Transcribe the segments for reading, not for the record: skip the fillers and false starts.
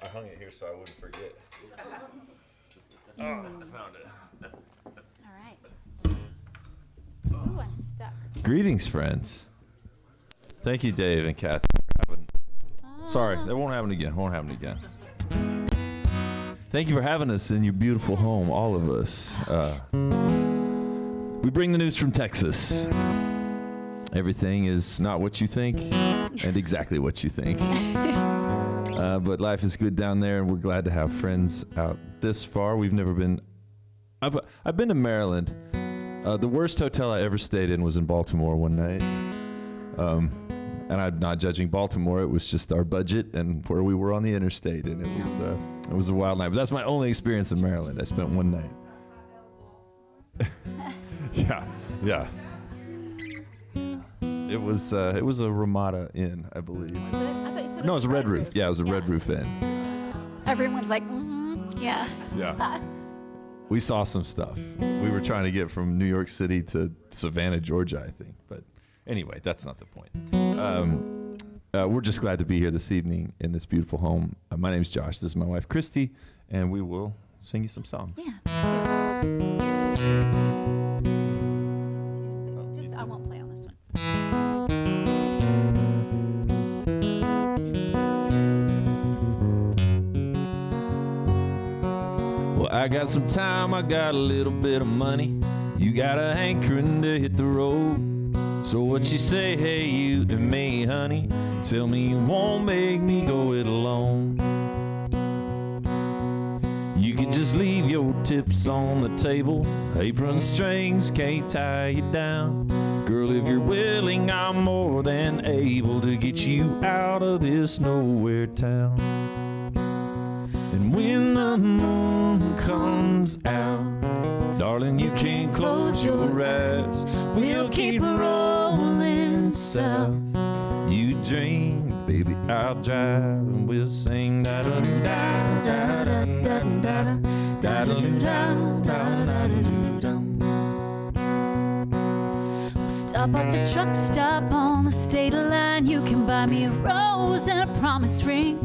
I hung it here so I wouldn't forget. Oh, I found it. All right. Ooh, I'm stuck. Greetings, friends. Thank you, Dave and Kathy. Sorry, that won't happen again. Thank you for having us in your beautiful home, all of us. We bring the news from Texas. Everything is not what you think and exactly what you think. But life is good down there, and we're glad to have friends out this far. We've never been... I've been to Maryland. The worst hotel I ever stayed in was in Baltimore one night. And I'm not judging Baltimore. It was just our budget and where we were on the interstate, and it was a wild night. But that's my only experience in Maryland. I spent one night. Yeah. It was a Ramada Inn, I believe. Was it? I thought you said No, it was a Red Roof. Yeah, it was a Red Roof Inn. Everyone's like, yeah. Yeah. We saw some stuff. We were trying to get from New York City to Savannah, Georgia, I think. But anyway, that's not the point. We're just glad to be here this evening in this beautiful home. My name's Josh. This is my wife, Kristi, and we will sing you some songs. Yeah, let's do it. Just, I won't play on this one. Well, I got some time, I got a little bit of money. You got a hankering to hit the road. So what you say, hey, you and me, honey? Tell me you won't make me go it alone. You could just leave your tips on the table. Apron strings can't tie you down. Girl, if you're willing, I'm more than able to get you out of this nowhere town. And when the moon comes out, darling, you can't close your eyes. We'll keep rolling south. You dream, baby, I'll drive, and we'll sing da da da da da da da da da da da. We'll stop at the truck stop on the state line. You can buy me a rose and a promise ring.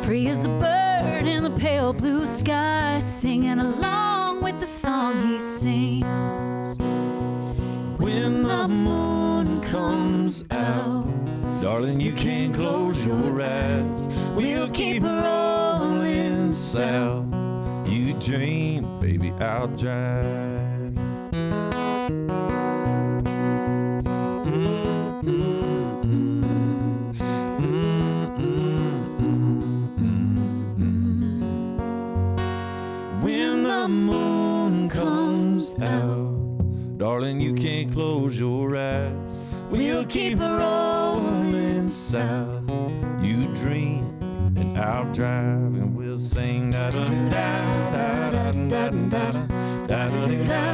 Free as a bird in the pale blue sky, singing along with the song he sings. When the moon comes out, darling, you can't close your eyes. We'll keep rolling south. You dream, baby, I'll drive. When the moon comes out, darling, you can't close your eyes. We'll keep rolling south. You dream and I'll drive, and we'll sing da da da da da da da da da da.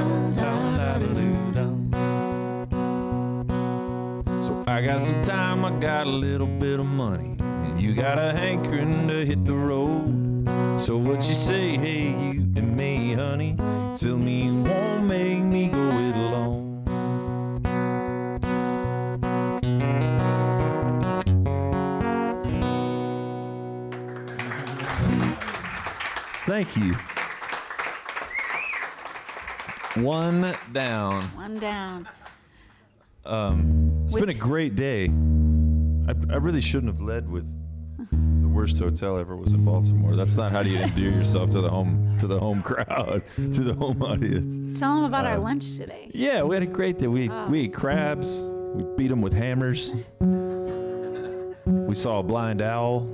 So I got some time, I got a little bit of money, and you got a hankering to hit the road. So what you say, hey, you and me, honey? Tell me you won't make me go it alone. Thank you. One down. One down. It's been a great day. I really shouldn't have led with the worst hotel ever was in Baltimore. That's not how do you endear yourself to the home crowd, to the home audience. Tell them about our lunch today. Yeah, we had a great day. We ate crabs. We beat them with hammers. We saw a blind owl,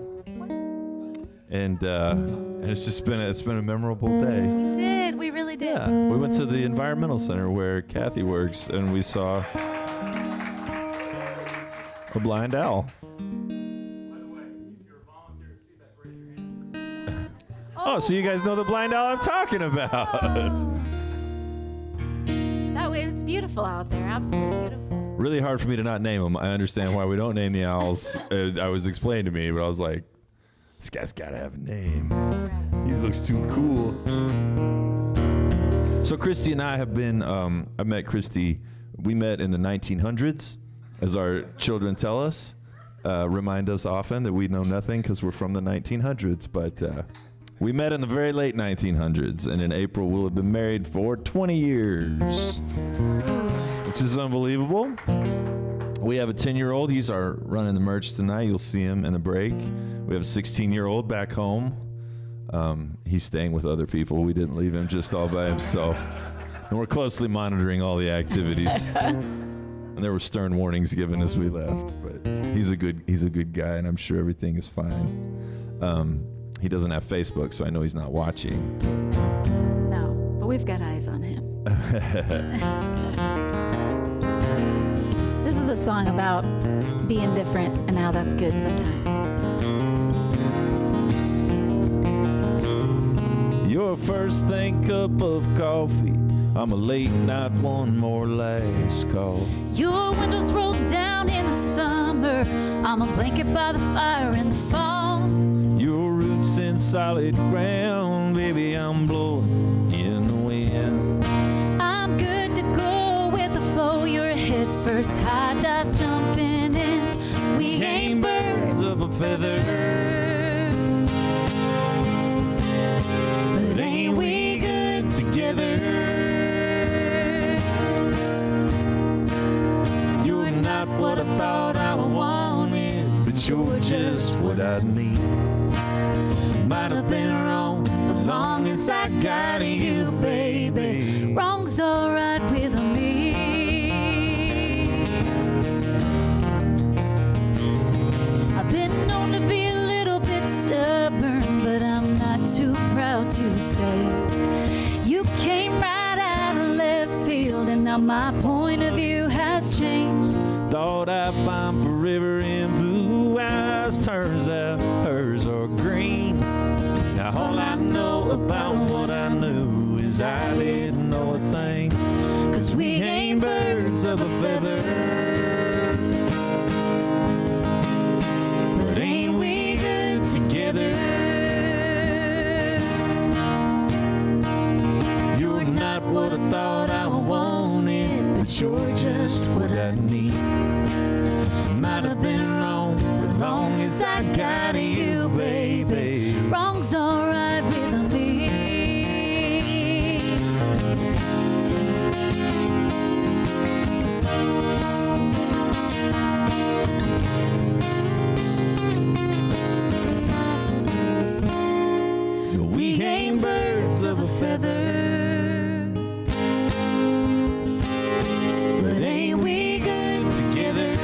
and it's been a memorable day. We did. We really did. Yeah, we went to the environmental center where Kathy works, and we saw a blind owl. Oh, so you guys know the blind owl I'm talking about. That way, it's beautiful out there. Absolutely beautiful. Really hard for me to not name them. I understand why we don't name the owls. I was explained to me, but I was like, this guy's got to have a name. He looks too cool. So Kristi and I have been, I met Kristi, we met in the 1900s, as our children tell us. remind us often that we know nothing because we're from the 1900s. But we met in the very late 1900s, and in April we'll have been married for 20 years, which is unbelievable. We have a 10-year-old. He's running the merch tonight. You'll see him in the break. We have a 16-year-old back home. He's staying with other people. We didn't leave him just all by himself. And we're closely monitoring all the activities. And there were stern warnings given as we left. But he's a good guy, and I'm sure everything is fine. He doesn't have Facebook, so I know he's not watching. No, but we've got eyes on him. This is a song about being different and how that's good sometimes. Your first thing cup of coffee. I'm a late night, one more last call. Your windows roll down in the summer. I'm a blanket by the fire in the fall. Your roots in solid ground, baby, I'm blowing in the wind. I'm good to go with the flow. You're a head first, high dive jumping in. We ain't birds of a feather, but ain't we good together? You're not what I thought I wanted, but you're just what I need. Might have been wrong, as long as I got you, baby. Wrong's alright with me. I've been known to be a little bit stubborn, but I'm not too proud to say you came right out of left field, and now my point of view has changed. Thought I'd find forever in blue eyes, turns out hers are green. Now all I know about what I knew is I didn't know a thing, 'cause we ain't birds of a feather, but ain't we good together? You're not what I thought I wanted, but you're just what I need. Might have been wrong, as long as I got you, baby. Wrong's alright with me. We ain't birds of a feather, but ain't we good together?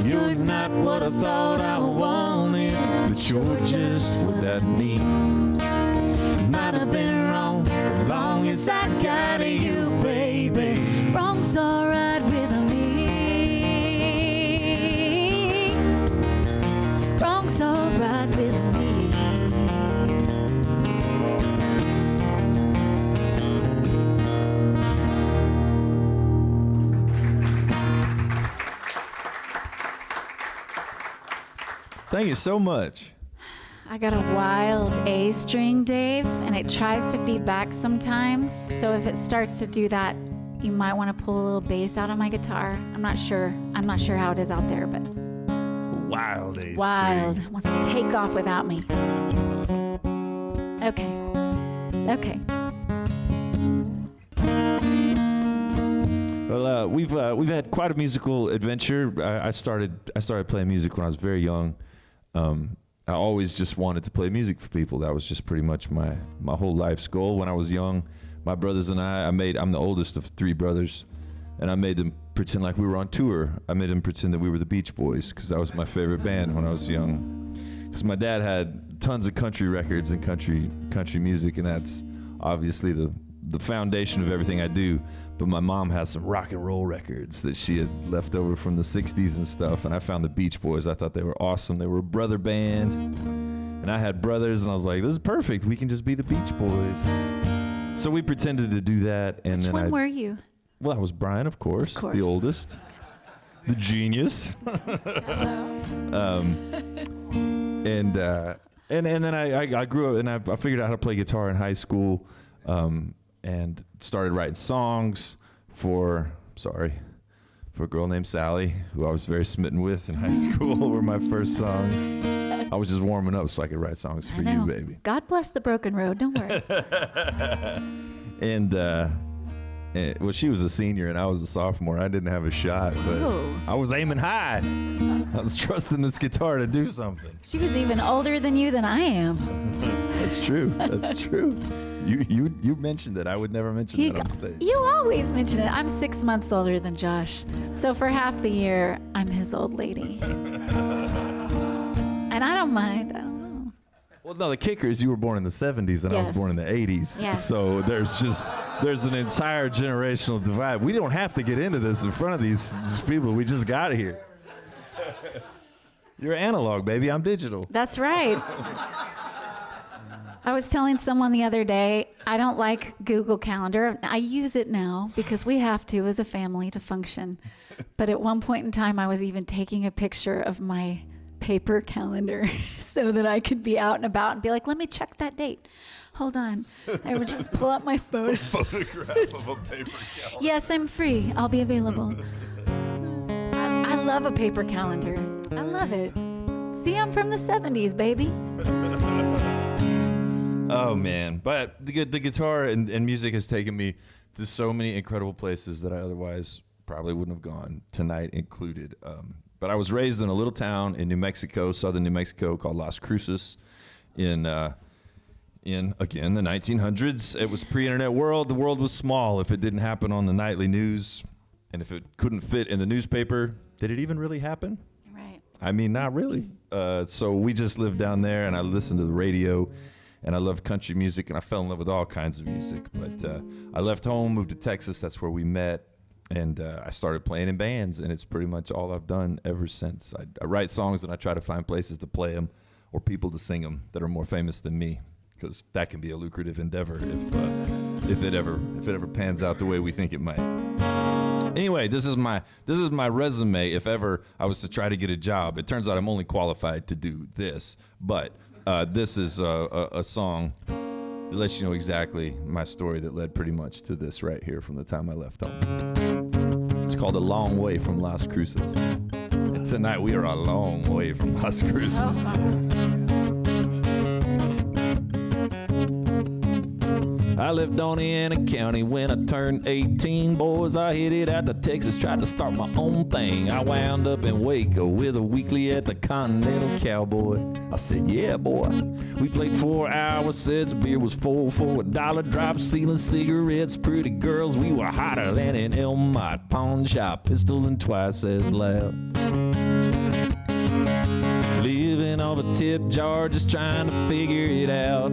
You're not what I thought I wanted, but you're just what I need. Might have been wrong, as long as I got you, baby. Wrong's alright with me. Wrong's alright with me. Thank you so much. I got a wild A string, Dave, and it tries to feed back sometimes. So if it starts to do that, you might want to pull a little bass out of my guitar. I'm not sure how it is out there, but Wild A wild. It wants to take off without me. Okay. Well, we've had quite a musical adventure. I started playing music when I was very young. I always just wanted to play music for people. That was just pretty much my whole life's goal. When I was young, my brothers and I'm the oldest of three brothers, and I made them pretend like we were on tour. I made them pretend that we were the Beach Boys, because that was my favorite band when I was young. Because my dad had tons of country records and country music, and that's obviously the foundation of everything I do. But my mom has some rock and roll records that she had left over from the 60s and stuff, and I found the Beach Boys. I thought they were awesome. They were a brother band, and I had brothers, and I was like, this is perfect. We can just be the Beach Boys. So we pretended to do that, and Which then one were you? Well, I was Brian, of course, the oldest, the genius. And then I grew up, and I figured out how to play guitar in high school, and started writing songs for, for a girl named Sally, who I was very smitten with in high school, were my first songs. I was just warming up so I could write songs for you, baby. God bless the broken road. Don't worry. And well, she was a senior and I was a sophomore. I didn't have a shot, but I was aiming high. I was trusting this guitar to do something. She was even older than you than I am. That's true. That's true. You mentioned it. I would never mention that on stage. You always mention it. I'm 6 months older than Josh. So for half the year, I'm his old lady. And I don't mind. I don't know. Well, no, the kicker is you were born in the 70s and I was born in the 80s. Yes. So there's an entire generational divide. We don't have to get into this in front of these people. We just got here. You're analog, baby. I'm digital. That's right. I was telling someone the other day, I don't like Google Calendar. I use it now because we have to as a family to function. But at one point in time, I was even taking a picture of my paper calendar so that I could be out and about and be like, let me check that date. Hold on. I would just pull up my phone. Photograph of a paper calendar. Yes, I'm free. I'll be available. I love a paper calendar. I love it. See, I'm from the 70s, baby. Oh, man. But the guitar and music has taken me to so many incredible places that I otherwise probably wouldn't have gone, tonight included. But I was raised in a little town in New Mexico, southern New Mexico, called Las Cruces in again, the 1900s. It was pre-internet world. The world was small. If it didn't happen on the nightly news, and if it couldn't fit in the newspaper, did it even really happen? Right. I mean, not really. So we just lived down there, and I listened to the radio, and I loved country music, and I fell in love with all kinds of music. But I left home, moved to Texas. That's where we met, and I started playing in bands, and it's pretty much all I've done ever since. I write songs, and I try to find places to play them or people to sing them that are more famous than me, because that can be a lucrative endeavor if it ever pans out the way we think it might. Anyway, this is my resume if ever I was to try to get a job. It turns out I'm only qualified to do this, but this is a song that lets you know exactly my story that led pretty much to this right here from the time I left home. It's called A Long Way from Las Cruces. And tonight we are a long way from Las Cruces. I left Oneida County when I turned 18. Boys, I headed out to Texas, tried to start my own thing. I wound up in Waco with a weekly at the Continental Cowboy. I said, yeah, boy. We played 4-hour sets, beer was $4 for $1, drop ceiling cigarettes, pretty girls. We were hotter than an Elmont pawn shop, pistol and twice as loud. Living off a tip jar, just trying to figure it out.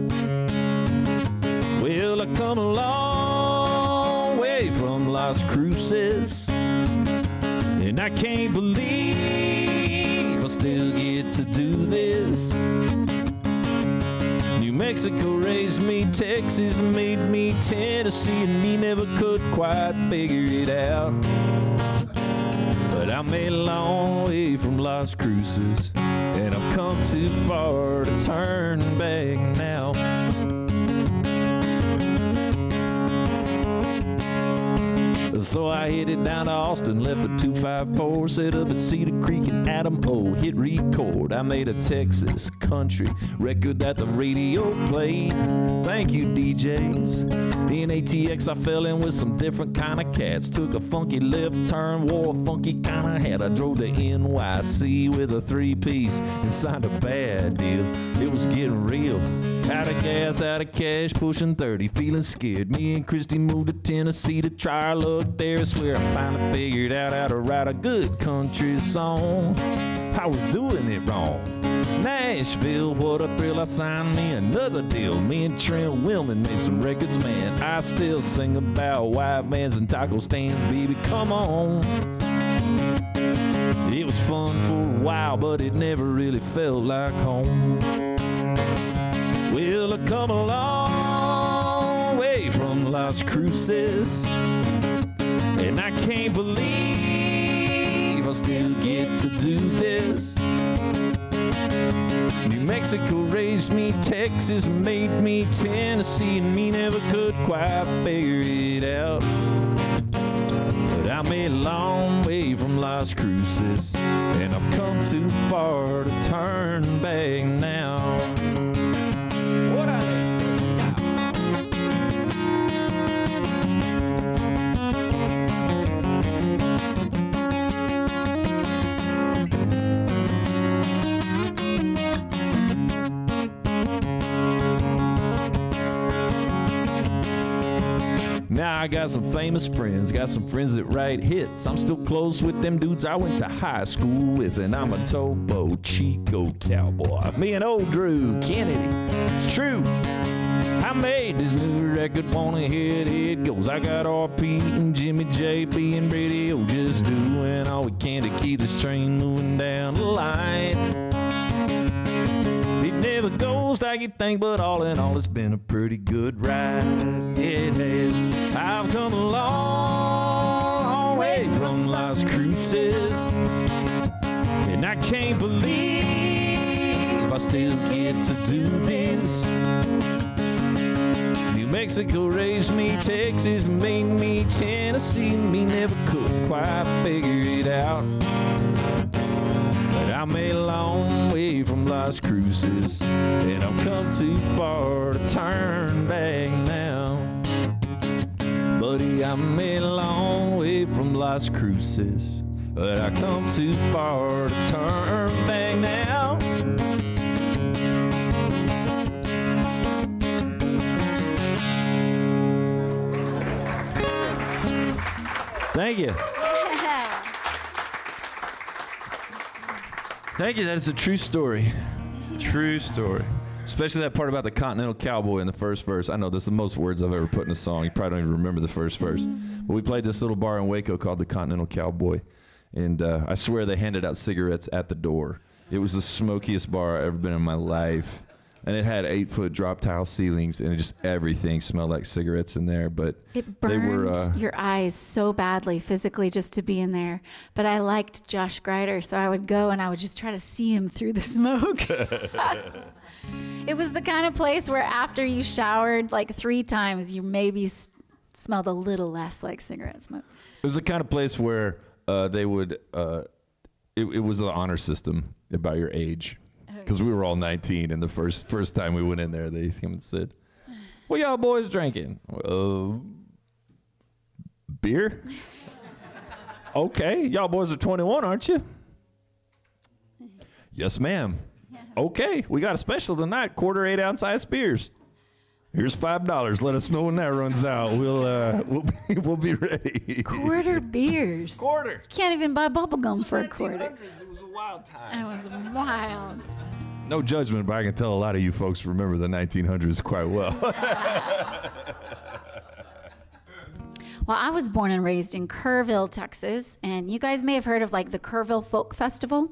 Well, I come a long way from Las Cruces, and I can't believe I still get to do this. New Mexico raised me, Texas made me, Tennessee and me never could quite figure it out. But I'm a long way from Las Cruces, and I've come too far to turn back now. So I headed down to Austin, left the 254, set up at Cedar Creek and Adam O. Hit record. I made a Texas country record that the radio played. Thank you, DJs. In ATX, I fell in with some different kind of cats. Took a funky left turn, wore a funky kind of hat. I drove to NYC with a 3-piece and signed a bad deal. It was getting real. Out of gas, out of cash, pushing 30, feeling scared. Me and Kristi moved to Tennessee to try our luck there. I swear I finally figured out how to write a good country song. I was doing it wrong. Nashville, what a thrill, I signed me another deal. Me and Trent Willman made some records, man. I still sing about white vans and taco stands, baby, come on. It was fun for a while, but it never really felt like home. Well, I come a long way from Las Cruces, and I can't believe I still get to do this. New Mexico raised me, Texas made me, Tennessee and me never could quite figure it out. But I'm a long way from Las Cruces, and I've come too far to turn back now. What Now I got some famous friends, got some friends that write hits. I'm still close with them dudes I went to high school with, and I'm a Topo Chico cowboy. Me and old Drew Kennedy, it's true. I made this new record, wanna hear it goes. I got RP and Jimmy J being radio, just doing all we can to keep this train moving down the line. It never goes like you think, but all in all, it's been a pretty good ride. It has. I've come a long way from Las Cruces, and I can't believe I still get to do this. New Mexico raised me, Texas made me, Tennessee me never could quite figure it out. I'm a long way from Las Cruces, and I've come too far to turn back now. Buddy, I'm a long way from Las Cruces, but I come too far to turn back now. Thank you. Thank you. That is a true story. True story. Especially that part about the Continental Cowboy in the first verse. I know that's the most words I've ever put in a song. You probably don't even remember the first verse. But we played this little bar in Waco called the Continental Cowboy. And I swear they handed out cigarettes at the door. It was the smokiest bar I've ever been in my life. And it had 8-foot drop tile ceilings, and everything smelled like cigarettes in there. But it burned your eyes so badly physically just to be in there. But I liked Josh Greider, so I would go and I would just try to see him through the smoke. It was the kind of place where after you showered like 3 times, you maybe smelled a little less like cigarette smoke. It was the kind of place where they would, it was an honor system about your age. Because we were all 19, and the first time we went in there, they came and said, "What y'all boys drinking?" Beer? Okay, y'all boys are 21, aren't you? Yes, ma'am. Yeah. Okay, we got a special tonight, 1/4 8-ounce ice beers. Here's $5. Let us know when that runs out. We'll be ready. 1/4 beers. 1/4. You can't even buy bubble gum for a 1/4. It was a wild time. It was wild. No judgment, but I can tell a lot of you folks remember the 1900s quite well. Well, I was born and raised in Kerrville, Texas, and you guys may have heard of like the Kerrville Folk Festival,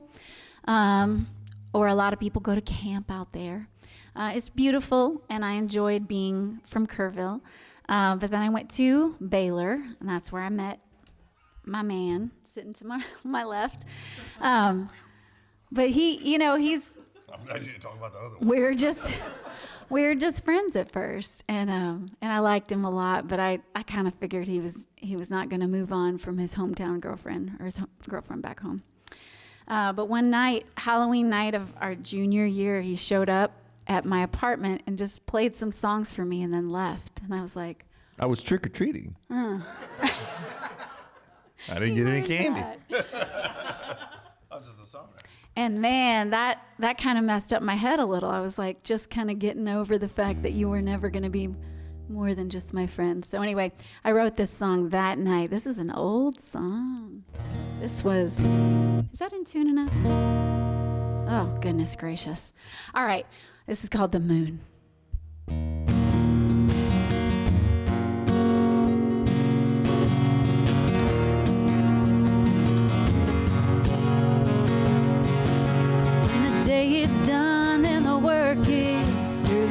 or a lot of people go to camp out there. It's beautiful, and I enjoyed being from Kerrville. But then I went to Baylor, and that's where I met my man sitting to my left. But he's. I'm glad you didn't talk about the other one. We were just friends at first, and I liked him a lot. But I kind of figured he was not going to move on from his hometown girlfriend or his girlfriend back home. But one night, Halloween night of our junior year, he showed up at my apartment and just played some songs for me and then left. And I was like, I was trick-or-treating. I didn't get any candy. I was just a songwriter. And man, that kind of messed up my head a little. I was like just kind of getting over the fact that you were never going to be more than just my friend. So anyway, I wrote this song that night. This is an old song. Is that in tune enough? Oh, goodness gracious. All right, this is called The Moon. Day is done and the work is through,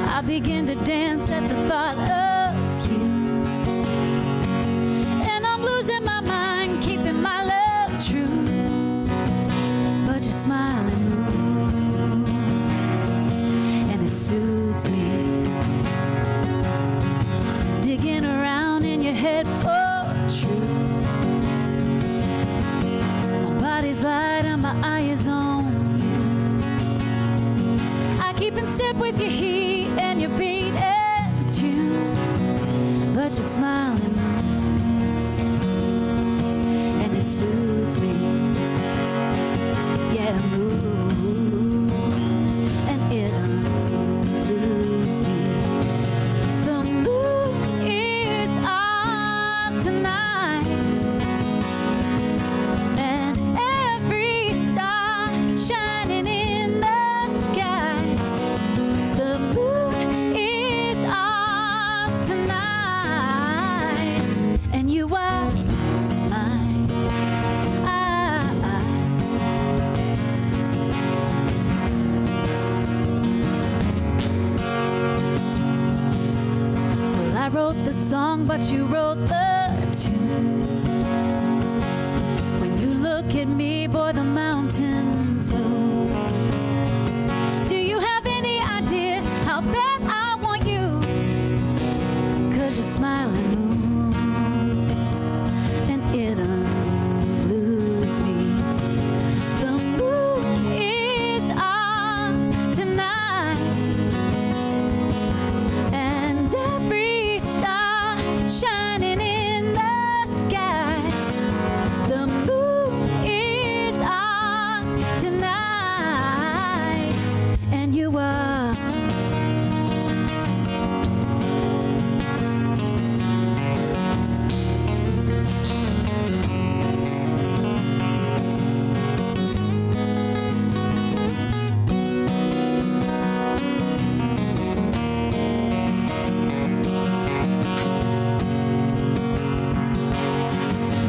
I begin to dance at the thought of you, and I'm losing my mind, keeping my love true, but your smiling moves, and it soothes me, digging around in your head wrote the song, but you wrote the tune. When you look at me, boy, the mountains move. Do you have any idea how bad I want you? 'Cause your smiling moves, and it lose me. The moon is ours tonight, and every star shining in the sky. The moon is ours tonight, and you are.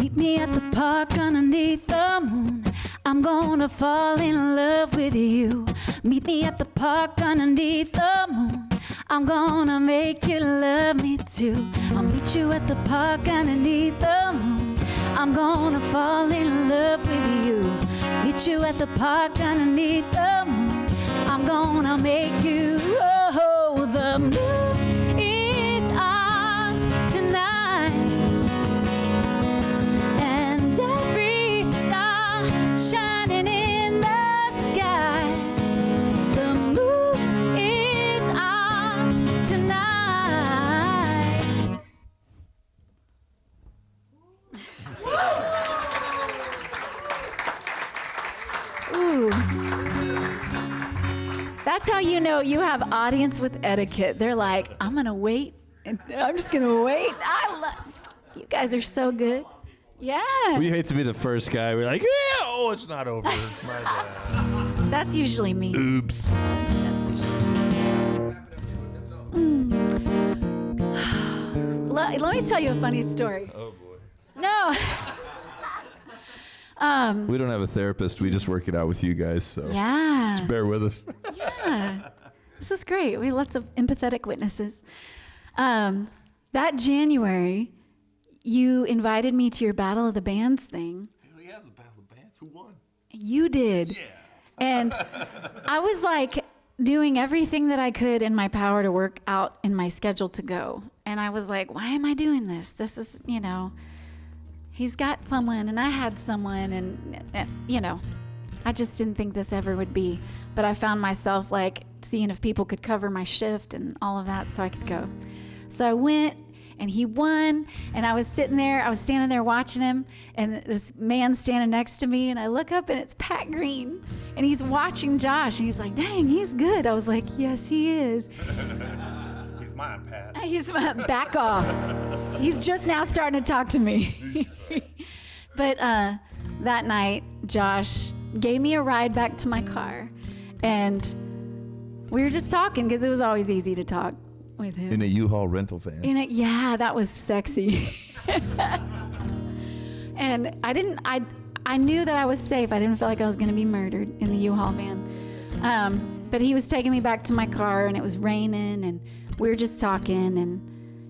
Meet me at the park underneath the moon. I'm gonna fall in love with you. Meet me at the park underneath the moon. I'm gonna make you love me too. I'll meet you at the park underneath the moon. I'm gonna fall in love with you. Meet you at the park underneath the moon. I'm gonna make you. Oh, the moon is ours tonight, and every star shining in the sky. The moon is ours tonight. Ooh. That's how you know you have audience with etiquette. They're like, I'm gonna wait, and I'm just gonna wait. You guys are so good. Yeah. We hate to be the first guy. We're like, yeah, oh, it's not over. My bad. That's usually me. Oops. Let me tell you a funny story. Oh, boy. No. We don't have a therapist. We just work it out with you guys, so Yeah. just bear with us. Yeah. This is great. We have lots of empathetic witnesses. That January, you invited me to your Battle of the Bands thing. Hell yeah, it was a battle of bands. Who won? You did. Yeah. And I was like doing everything that I could in my power to work out in my schedule to go. And I was like, why am I doing this? This is, he's got someone and I had someone, and I just didn't think this ever would be. But I found myself like seeing if people could cover my shift and all of that so I could go. So I went, and he won, and I was standing there watching him, and this man standing next to me, and I look up and it's Pat Green, and he's watching Josh, and he's like, dang, he's good. I was like, yes, he is. He's mine, Pat. He's back off. He's just now starting to talk to me. But that night, Josh gave me a ride back to my car, and we were just talking because it was always easy to talk with him. In a U-Haul rental van. Yeah, that was sexy. And I knew that I was safe. I didn't feel like I was going to be murdered in the U-Haul van. But he was taking me back to my car, and it was raining, and we were just talking, and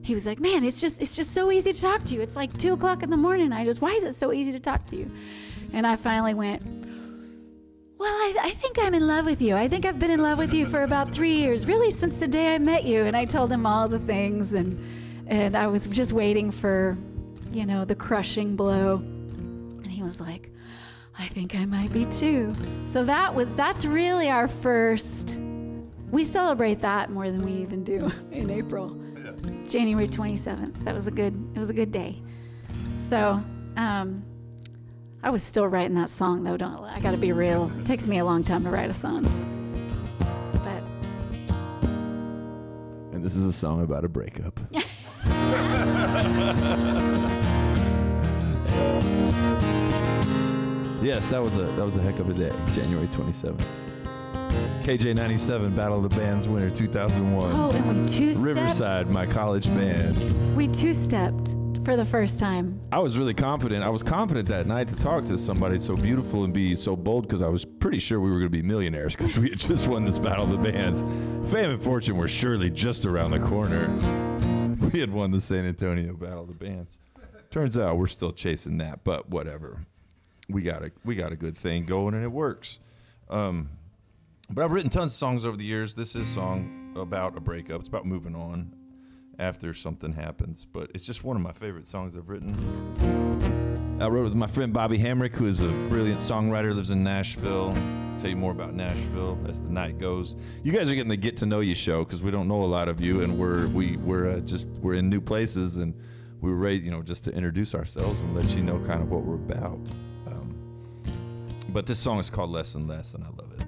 he was like, man, it's just so easy to talk to you. It's like 2:00 in the morning. Why is it so easy to talk to you? And I finally went, well, I think I'm in love with you. I think I've been in love with you for about 3 years, really since the day I met you. And I told him all the things, and I was just waiting for, the crushing blow. And he was like, I think I might be too. So that's really our first. We celebrate that more than we even do in April. Yeah. January 27th. It was a good day. So, I was still writing that song, though. I got to be real. It takes me a long time to write a song. But. And this is a song about a breakup. Yes, that was a heck of a day. January 27th. KJ97 Battle of the Bands winner 2001. Oh, and we two-stepped. Riverside, my college band. We two-stepped for the first time. I was really confident. I was confident that night to talk to somebody so beautiful and be so bold, because I was pretty sure we were going to be millionaires because we had just won this Battle of the Bands. Fame and fortune were surely just around the corner. we had won the San Antonio Battle of the Bands. Turns out we're still chasing that, but whatever. We got a good thing going, and it works. But I've written tons of songs over the years. This is a song about a breakup. It's about moving on after something happens, but it's just one of my favorite songs I've written. I wrote it with my friend Bobby Hamrick, who is a brilliant songwriter, lives in Nashville. I'll tell you more about Nashville as the night goes. You guys are getting the Get to Know You show because we don't know a lot of you, and we're in new places, and we were ready, just to introduce ourselves and let you know kind of what we're about. But this song is called Less and Less, and I love it.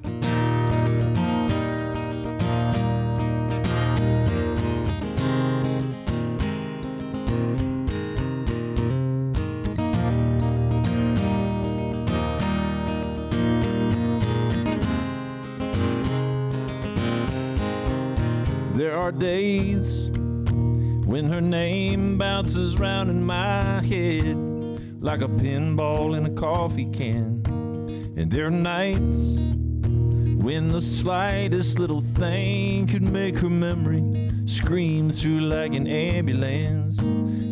There are days when her name bounces round in my head like a pinball in a coffee can. And there are nights when the slightest little thing could make her memory scream through like an ambulance.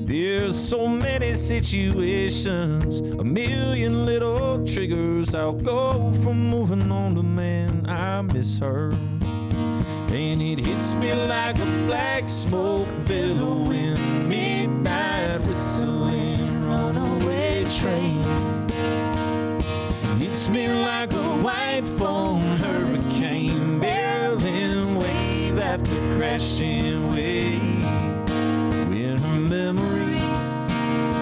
There's so many situations, a million little triggers. I'll go from moving on to man, I miss her. And it hits me like a black smoke billowing, midnight whistling, runaway train. Hits me like a white foam hurricane, barreling wave after crashing wave. When her memory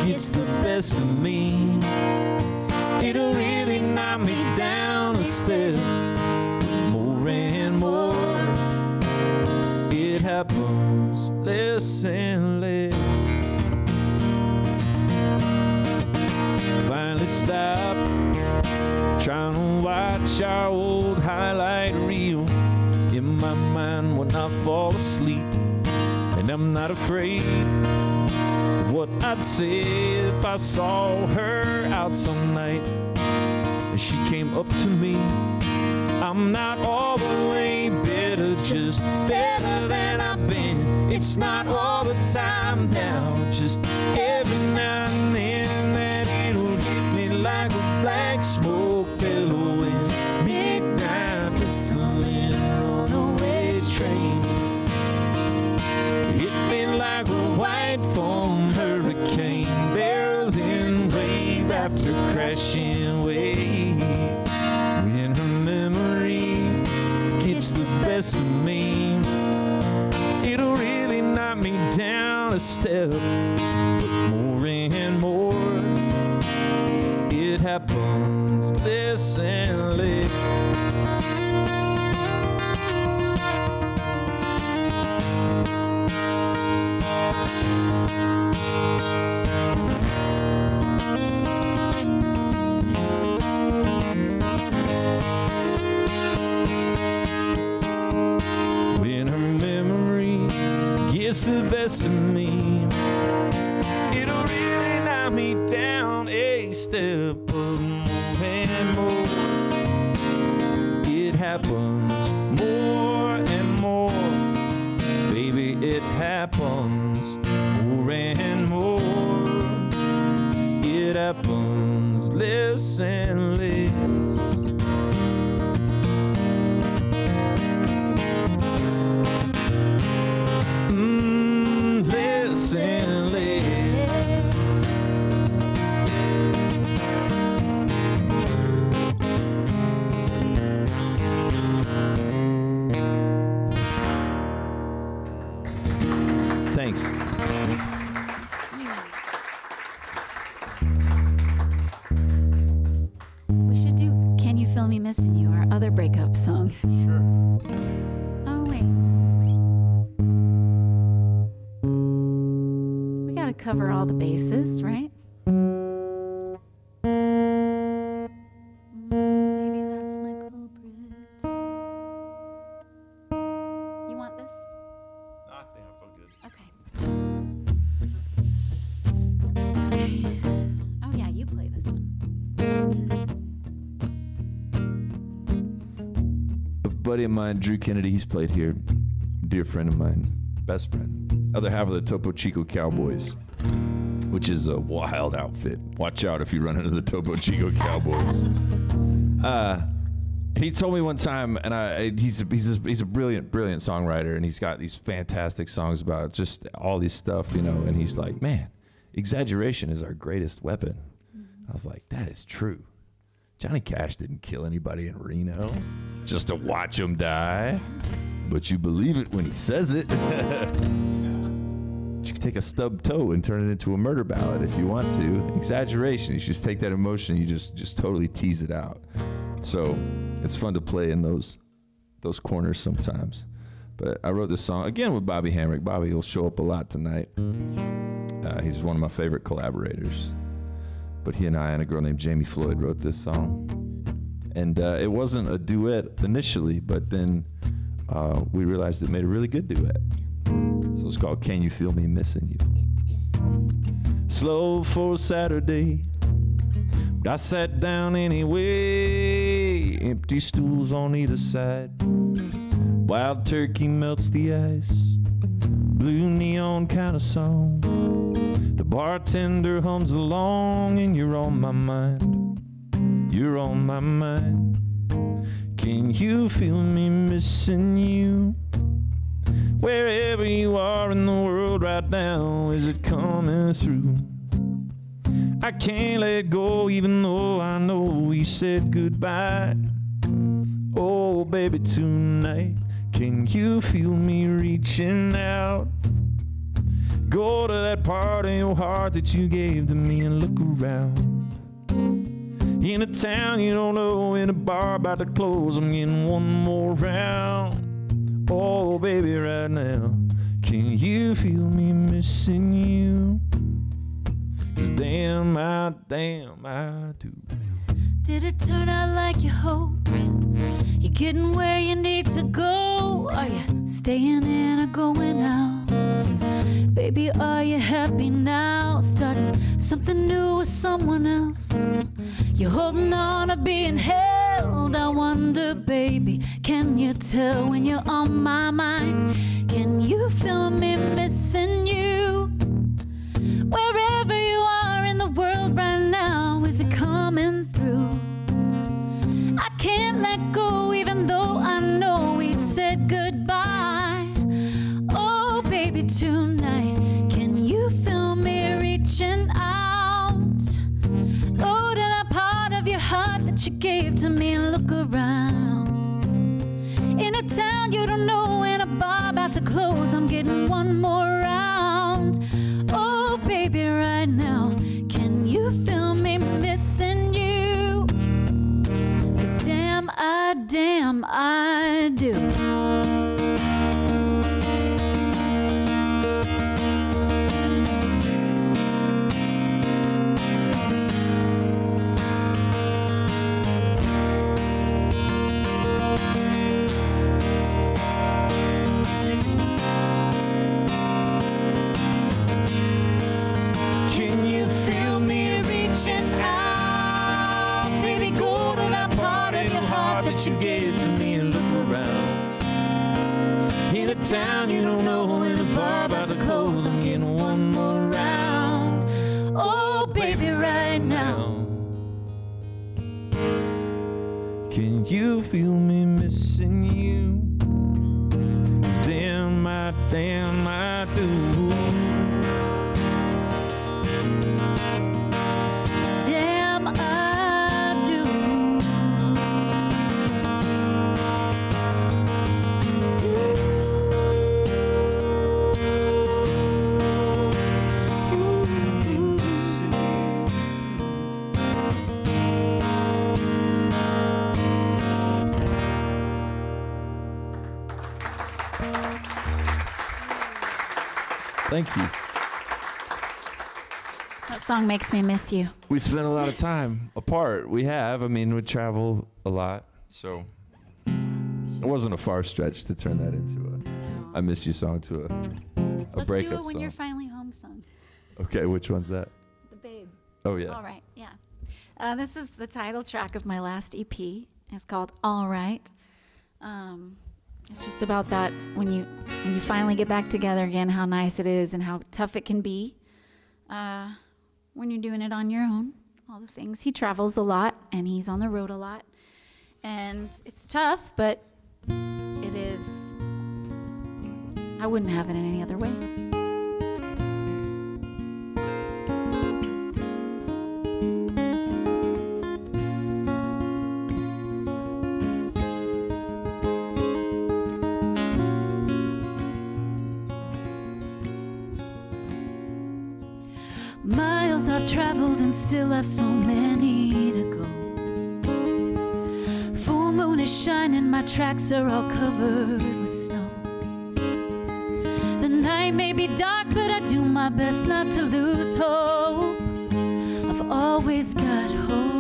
gets the best of me, it'll really knock me down a step, more and more. It happens less and less. Finally stop trying to watch our old highlight reel in my mind when I fall asleep. And I'm not afraid of what I'd say if I saw her out some night and she came up to me. I'm not all the way better, just better than I've been. It's not all the time now, just every now and then that it'll hit me like a black smoke billowing, midnight whistling, runaway train. Hit me like a white foam hurricane, barreling wave after crashing wave. When her memory gets the best of me, it'll really knock me down a step, but more and more. It happens less and less. When her memory gets the best of me, it'll really knock me down a step, but more and more. It happens more and more. Baby, it happens more and more. It happens less and less. Less and less. Thanks. We should do Can You Feel Me Missing You, our other breakup song. Sure. Oh, wait. We gotta cover all the bases, right? Maybe that's my culprit. You want this? I think I feel good. Okay. Oh, yeah, you play this one. A buddy of mine, Drew Kennedy, he's played here. Dear friend of mine. best friend, other half of the Topo Chico Cowboys, which is a wild outfit. Watch out if you run into the Topo Chico Cowboys. He told me one time, and he's a brilliant songwriter, and he's got these fantastic songs about just all this stuff, you know. And he's like, man, exaggeration is our greatest weapon. I was like, that is true. Johnny Cash didn't kill anybody in Reno just to watch him die, but you believe it when he says it. You can take a stubbed toe and turn it into a murder ballad if you want to. Exaggeration, you just take that emotion, you just totally tease it out. So it's fun to play in those corners sometimes. But I wrote this song again with Bobby Hamrick. Bobby will show up a lot tonight. He's one of my favorite collaborators. But he and I and a girl named Jamie Floyd wrote this song. And it wasn't a duet initially, but then we realized it made a really good duet. So it's called Can You Feel Me Missing You? Slow for Saturday, but I sat down anyway. Empty stools on either side. Wild turkey melts the ice. Blue neon kind of song. The bartender hums along, and you're on my mind. You're on my mind. Can you feel me missing you? Wherever you are in the world right now, is it coming through? I can't let go even though I know we said goodbye. Oh, baby, tonight, can you feel me reaching out? Go to that part of your heart that you gave to me and look around. In a town you don't know, in a bar about to close, I'm getting one more round. Oh, baby, right now, can you feel me missing you? 'Cause damn, I do. Did it turn out like you hoped? You getting where you need to go? Are you staying in or going out? Baby, are you happy now? Starting something new with someone else? You're holding on to being held. I wonder, baby, can you tell when you're on my mind? Can you feel me missing you? Wherever you are in the world right now, is it coming through? I can't let go even though I know we said goodbye. Oh, baby, tonight, can you feel me reaching out? Go to that part of your heart that you gave to me and look around. In a town you don't know, in a bar about to close, I'm getting one more round. Oh, baby, right now, can you feel me missing you? 'Cause damn, I do. Can you feel me reaching out? Baby, go to that part of your heart that you gave to me and look around. In a town you don't know, in a bar about to close, I'm getting one more round. Oh, baby, right now, can you feel me missing you? 'Cause damn, I do. Damn, I do. Thank you. That song makes me miss you. We spent a lot of time apart. We travel a lot, so it wasn't a far stretch to turn that into a I Miss You song to a Let's breakup do it when song. you're finally home song. Okay, which one's that? The Babe. Oh, yeah. All right, yeah. This is the title track of my last EP. It's called All Right. It's just about that when you finally get back together again, how nice it is and how tough it can be when you're doing it on your own. All the things. He travels a lot and he's on the road a lot. And it's tough, but it is. I wouldn't have it in any other way. Miles I've traveled and still have so many to go. Full moon is shining, my tracks are all covered with snow. The night may be dark, but I do my best not to lose hope. I've always got hope.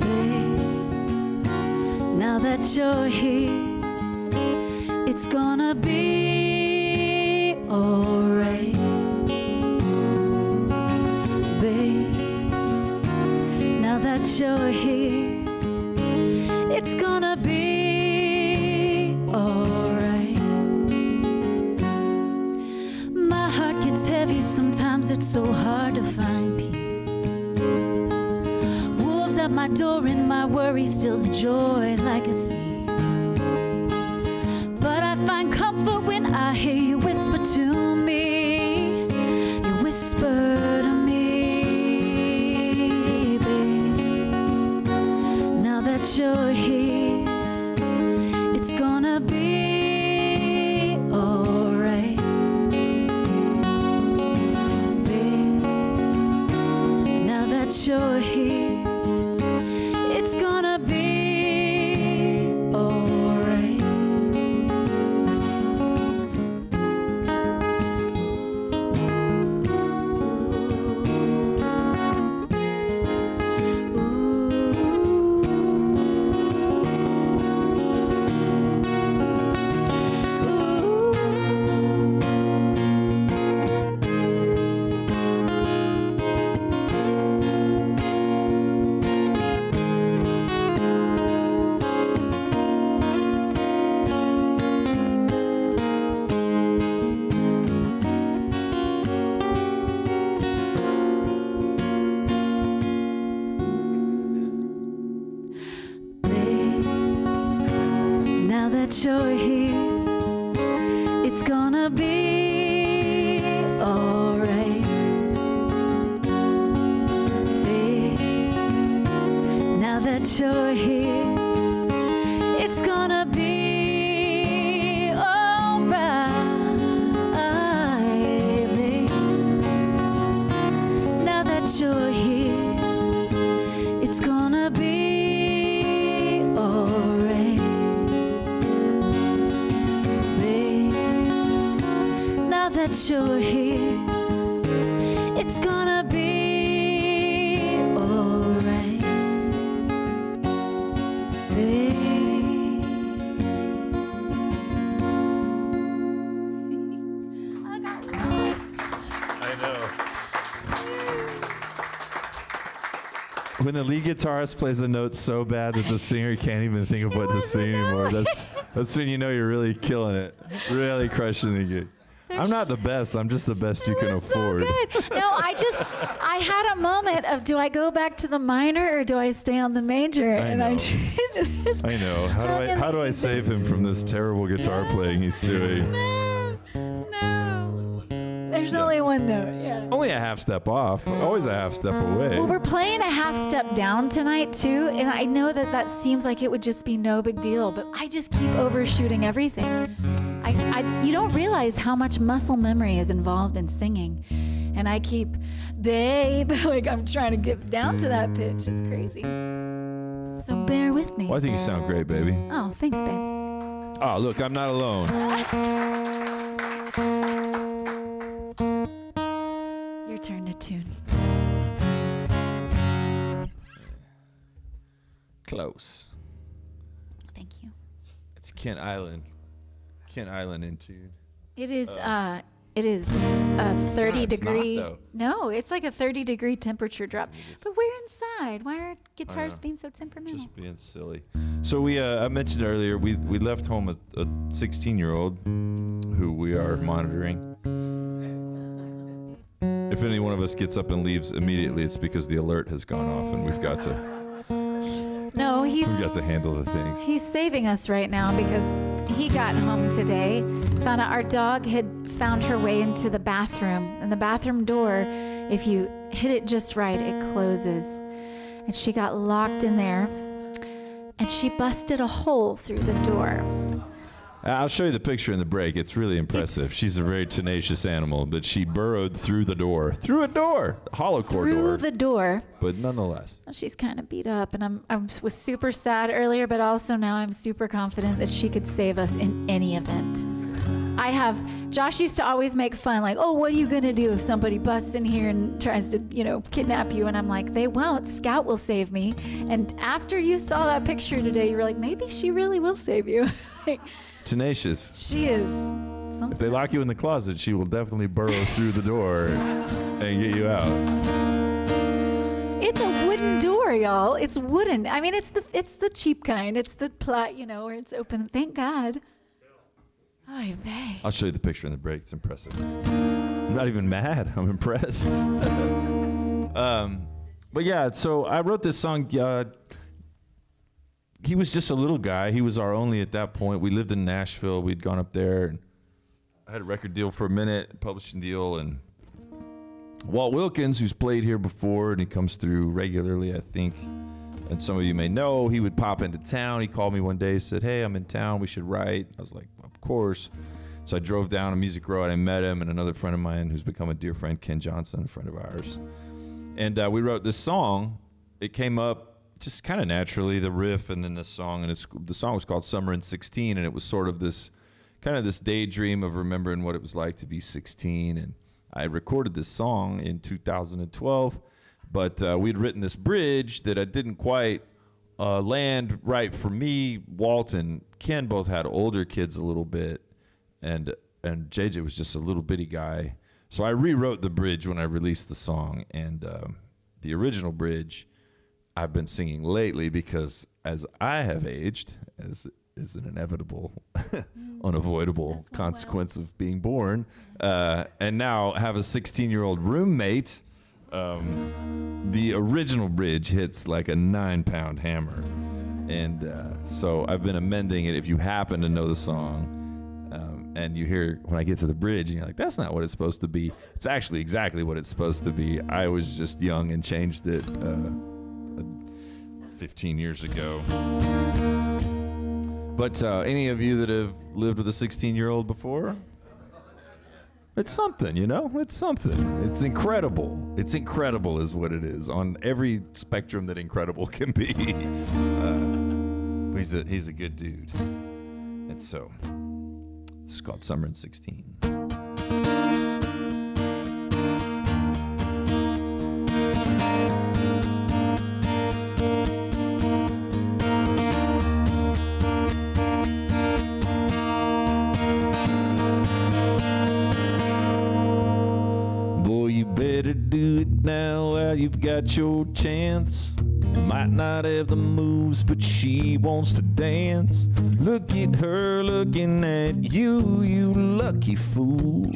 Babe, now that you're here, it's gonna be alright. Babe, now that you're here, it's gonna be alright. My heart gets heavy, sometimes it's so hard to find peace. Wolves at my door and my worry steals joy like a thief. But I find comfort when I hear you whisper to me. You whisper to me, babe. Now that you're here, it's gonna be alright. Babe, now that you're here, it's gonna be alright. Now that you're here, it's gonna be alright. Babe, now that you're here, it's gonna be alright. Babe, now that you're here, it's gonna be alright. Now that you're here, it's gonna be alright, babe. I got lost. I know. When the lead guitarist plays a note so bad that the singer can't even think of what to sing anymore, that's when you know you're really killing it, really crushing the gig. I'm not the best. I'm just the best you can afford. So good. No, I had a moment of, do I go back to the minor or do I stay on the major? I know. I know. How do I save him from this terrible guitar playing he's doing? No. There's only one note. Yeah. Only a half step off. Always a half step away. Well, we're playing a half step down tonight too, and I know that seems like it would just be no big deal, but I just keep overshooting everything. You don't realize how much muscle memory is involved in singing. And I keep, babe, like I'm trying to get down to that pitch. It's crazy. So bear with me. Well, I think you sound great, baby. Oh, thanks, babe. Oh, look, I'm not alone. Your turn to tune. Close. Thank you. It's Kent Island. Kent Island in tune. It is It is a 30 degree. Not, no, it's like a 30 degree temperature drop. But we're inside. Why are guitars being so temperamental? Just being silly. So I mentioned earlier, we left home a 16-year-old who we are monitoring. If any one of us gets up and leaves immediately, it's because the alert has gone off and we've got to handle the things. He's saving us right now because he got home today, found out our dog had found her way into the bathroom, and the bathroom door, if you hit it just right, it closes. And she got locked in there, and she busted a hole through the door. I'll show you the picture in the break. It's really impressive. She's a very tenacious animal, but she burrowed through a door, hollow core door. Through the door. But nonetheless. She's kind of beat up, and I was super sad earlier, but also now I'm super confident that she could save us in any event. Josh used to always make fun, like, oh, what are you going to do if somebody busts in here and tries to, kidnap you? And I'm like, they won't. Scout will save me. And after you saw that picture today, you were like, maybe she really will save you. Tenacious. She is. Something. If they lock you in the closet, she will definitely burrow through the door and get you out. It's a wooden door, y'all. It's wooden. I mean, it's the cheap kind. It's the where it's open. Thank God. Oy vey. I'll show you the picture in the break. It's impressive. I'm not even mad. I'm impressed. But yeah, so I wrote this song. He was just a little guy. He was our only at that point. We lived in Nashville. We'd gone up there, and I had a record deal for a minute, publishing deal, and Walt Wilkins, who's played here before, and he comes through regularly, I think, and some of you may know, he would pop into town. He called me one day, said, hey, I'm in town. We should write. I was like, of course. So I drove down a Music Row, and I met him and another friend of mine who's become a dear friend, Ken Johnson, a friend of ours. And we wrote this song. It came up just kind of naturally, the riff and then this song. And the song was called Summer in 16, and it was sort of this daydream of remembering what it was like to be 16. And I recorded this song in 2012, but we'd written this bridge that I didn't quite land right for me. Walt and Ken both had older kids a little bit, and JJ was just a little bitty guy. So I rewrote the bridge when I released the song, and the original bridge I've been singing lately because as I have aged, as is an inevitable, unavoidable consequence of being born, and now have a 16-year-old roommate, the original bridge hits like a 9-pound hammer. And so I've been amending it. If you happen to know the song, and you hear when I get to the bridge and you're like, that's not what it's supposed to be. It's actually exactly what it's supposed to be. I was just young and changed it 15 years ago. But any of you that have lived with a 16-year-old before? It's something, It's something. It's incredible. It's incredible is what it is on every spectrum that incredible can be. He's a good dude. And so, this is called Summer in 16. Better do it now while you've got your chance. Might not have the moves, but she wants to dance. Look at her looking at you, you lucky fool.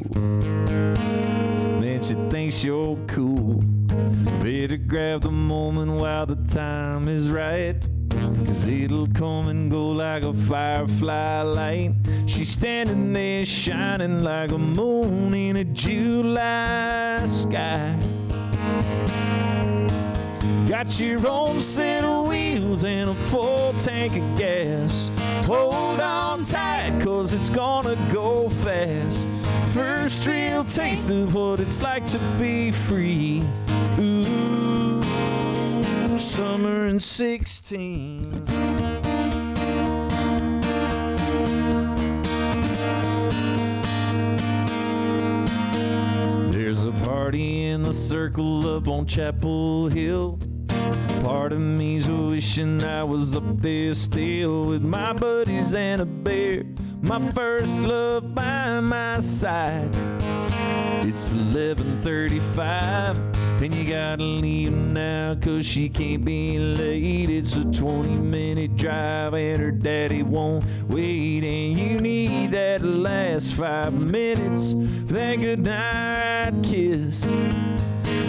Man, she thinks you're cool. Better grab the moment while the time is right, 'cause it'll come and go like a firefly light. She's standing there shining like a moon in a July sky. Got your own set of wheels and a full tank of gas. Hold on tight, 'cause it's gonna go fast. First real taste of what it's like to be free. Ooh, summer in 16. There's a party in the circle up on Chapel Hill. Part of me's wishing I was up there still with my buddies and a beer. my first love by my side. It's 11:35, and you gotta leave now, 'cause she can't be late. It's a 20-minute drive, and her daddy won't wait, and you need that last 5 minutes for that goodnight kiss.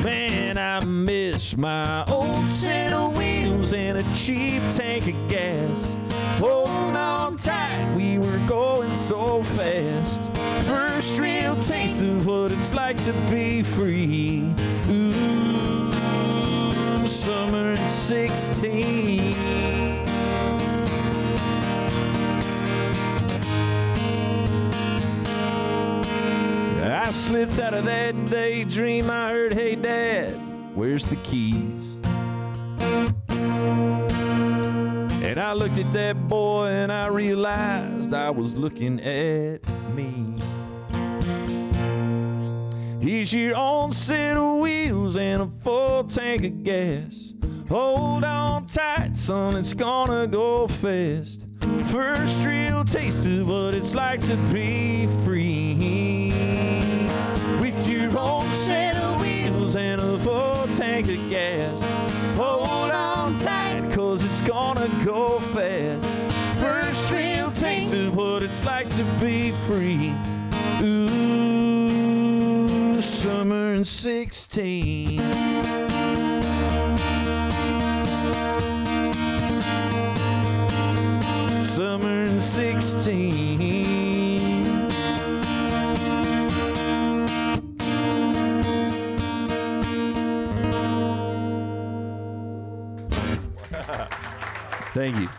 Man, I miss my old set of wheels and a cheap tank of gas. Hold on tight, we were going so fast. First real taste of what it's like to be free. Ooh, summer 16. I slipped out of that daydream. I heard, hey Dad, where's the keys? And I looked at that boy and I realized I was looking at me. Here's your own set of wheels and a full tank of gas. Hold on tight, son, it's gonna go fast. First real taste of what it's like to be free. With your own set of wheels and a full tank of gas. Hold on tight, 'cause it's gonna go fast. First real taste of what it's like to be free. Ooh, summer 16. Summer 16. Thank you.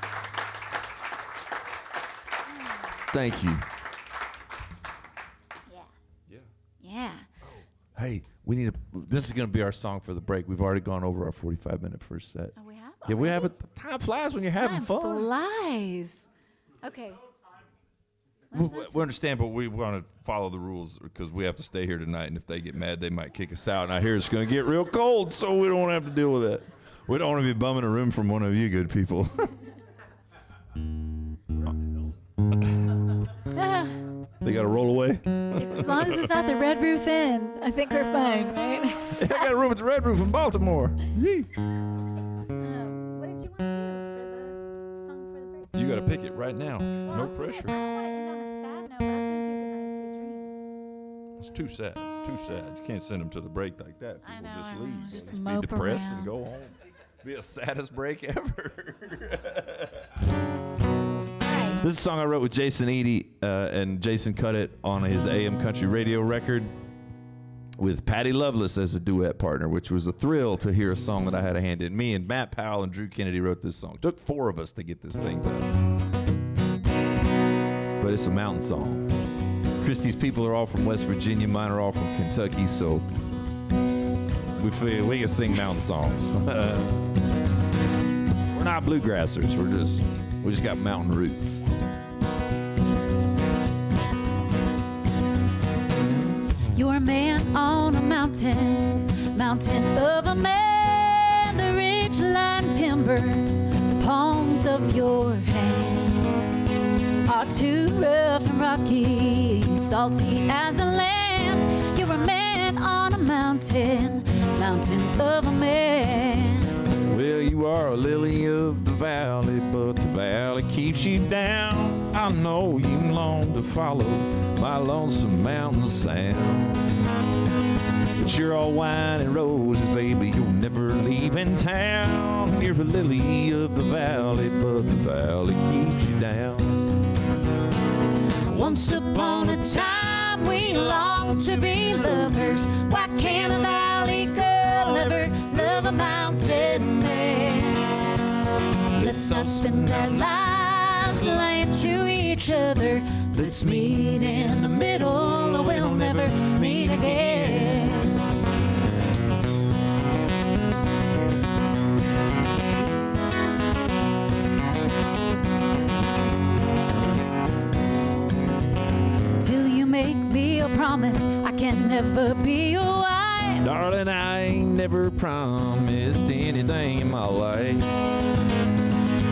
Thank you. Yeah. Hey, we need this is going to be our song for the break. We've already gone over our 45-minute first set. Oh, we have? Yeah, we have it. Time flies when you're having fun. Time flies. Okay. We understand, but we want to follow the rules because we have to stay here tonight, and if they get mad, they might kick us out. And I hear it's going to get real cold, so we don't want to have to deal with that. We don't want to be bumming a room from one of you good people. They got to roll away. As long as it's not the Red Roof Inn, I think we're fine, right? I got a room at the Red Roof in Baltimore. Yee. What did you want to do for the song for the break? You got to pick it right now. No pressure. I want to end on a sad note, but I was going to do Goodnight Sweet Dreams. It's too sad. Too sad. You can't send them to the break like that. People I know, just I know. leave. Just They'll mope be depressed around. and go home. Be the saddest break ever. This is a song I wrote with Jason Eady, and Jason cut it on his AM Country Radio record with Patty Loveless as a duet partner, which was a thrill to hear a song that I had a hand in. Me and Matt Powell and Drew Kennedy wrote this song. Took 4 of us to get this thing done. But it's a mountain song. Kristi's people are all from West Virginia. Mine are all from Kentucky, so we feel we can sing mountain songs. We're not bluegrassers. We just got mountain roots. You're a man on a mountain of a man, the ridgeline timber, the palms of your hand are too rough and rocky, salty as the land. You're a man on a mountain of a man. Well, you are a lily of the valley, but the valley keeps you down. I know you long to follow my lonesome mountain sound. But you're all wine and roses, baby, you'll never leave in town. You're a lily of the valley, but the valley keeps you down. Once upon a time we longed to be lovers. Why can't a valley girl ever love a mountain man? Let's not spend our lives lying to each other. Let's meet in the middle, or we'll never meet again. Till you make me a promise, I can never be your wife. Darling, I ain't never promised anything in my life,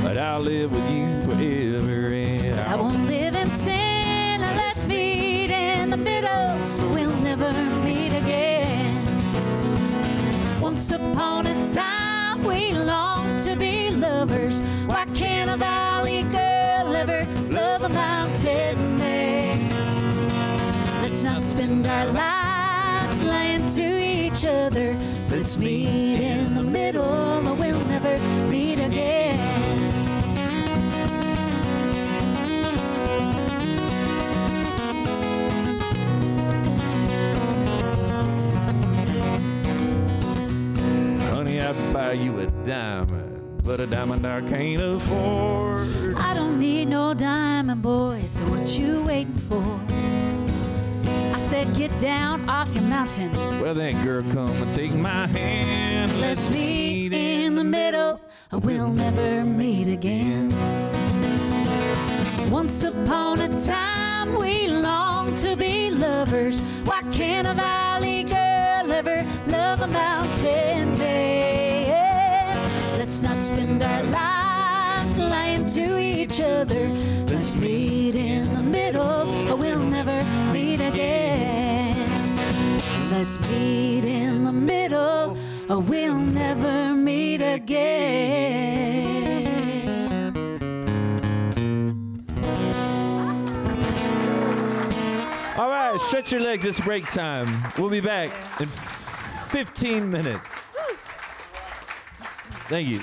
but I'll live with you forever, and I won't live in sin. middle, we'll never meet again. Once upon a time, we longed to be lovers. Why can't a valley girl ever love a mountain man? Let's not spend our lives lying to each other. Let's meet in the middle, or we'll never meet again. Honey, I'd buy you a diamond, but a diamond I can't afford. I don't need no diamond, boy, so what you waiting for? I said get down off your mountain. Well then, girl, come and take my hand. Let's meet in the middle, or we'll never meet again. Once upon a time, we longed to be lovers. Why can't a valley girl ever love a mountain man? Let's not spend our lives lying to each other. Let's meet in the middle, or we'll never meet again. Let's meet in the middle, or we'll never meet again. All right, stretch your legs. It's break time. We'll be back in 15 minutes. Thank you.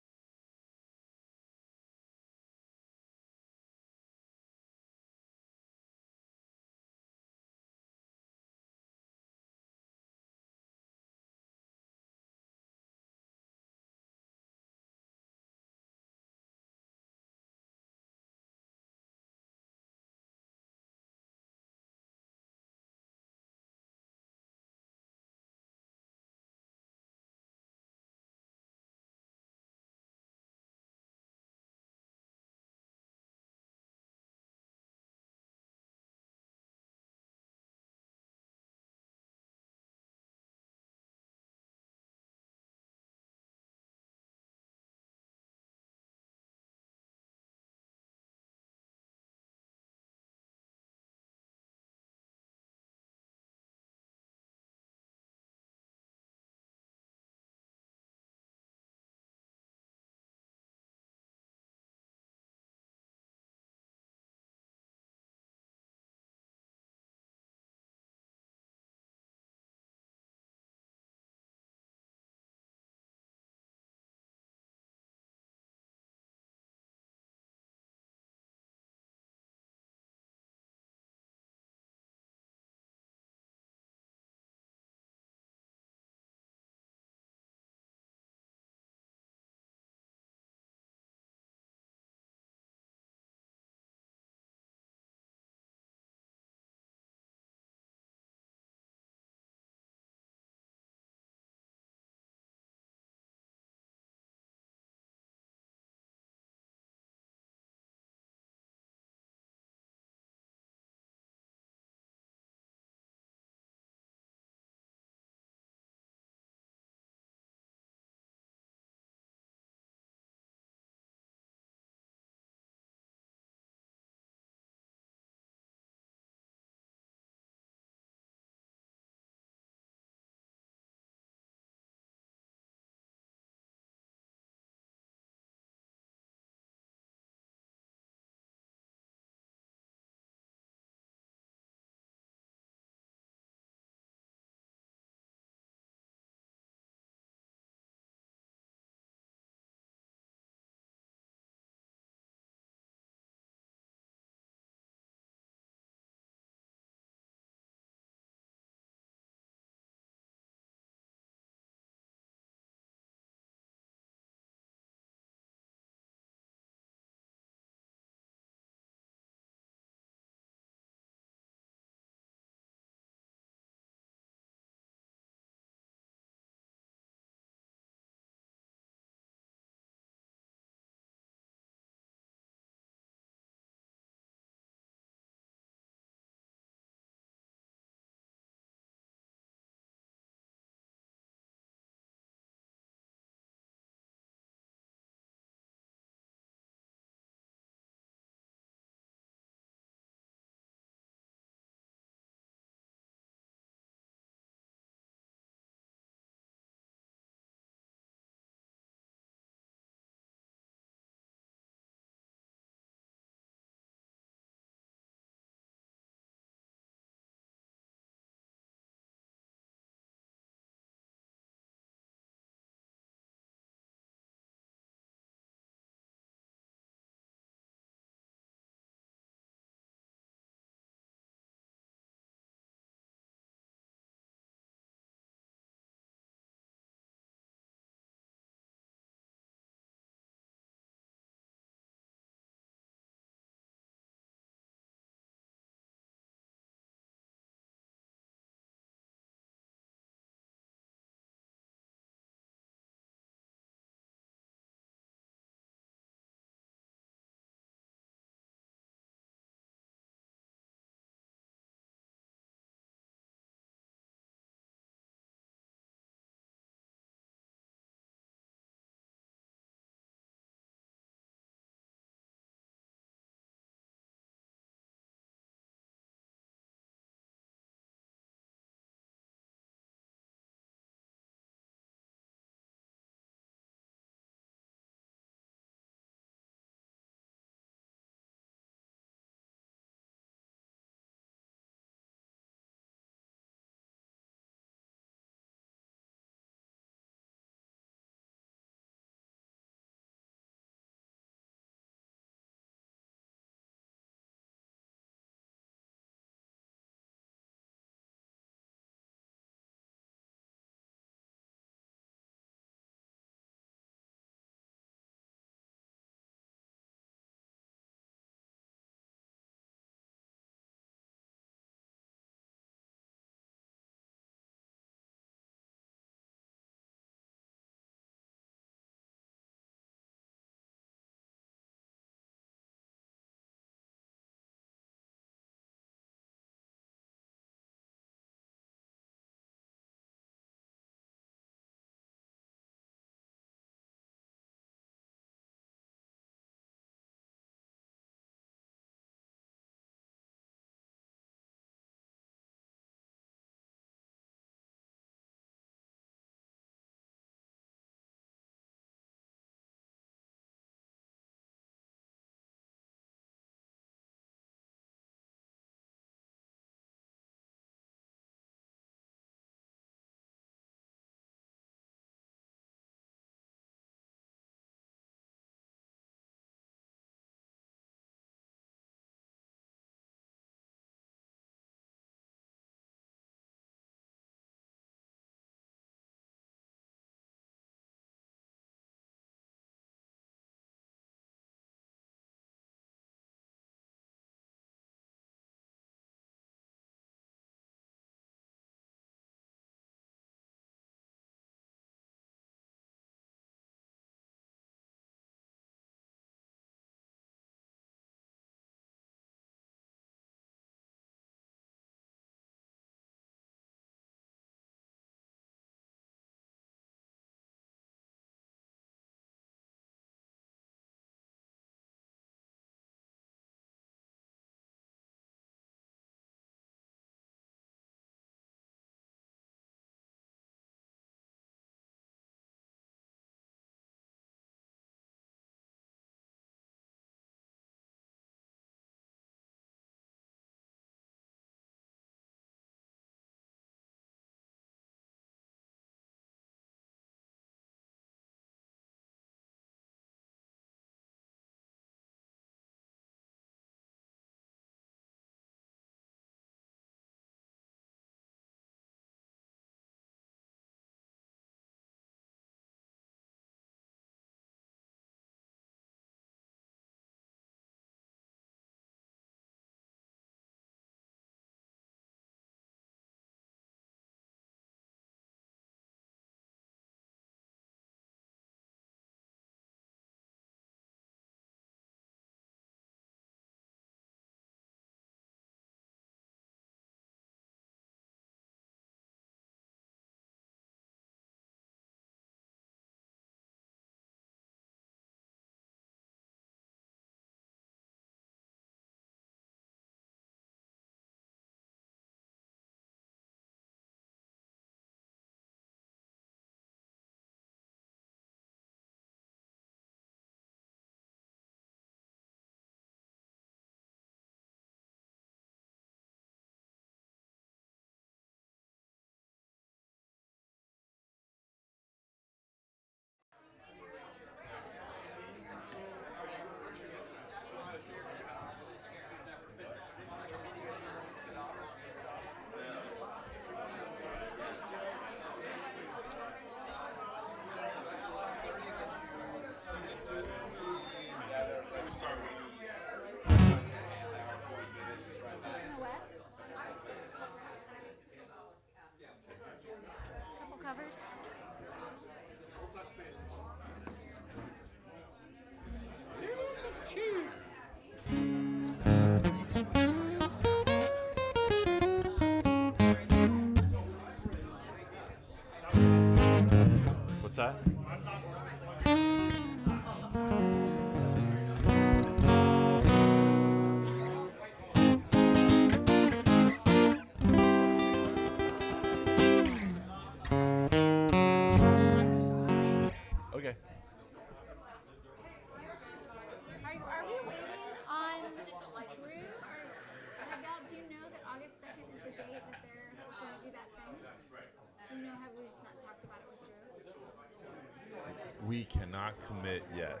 We cannot commit yet.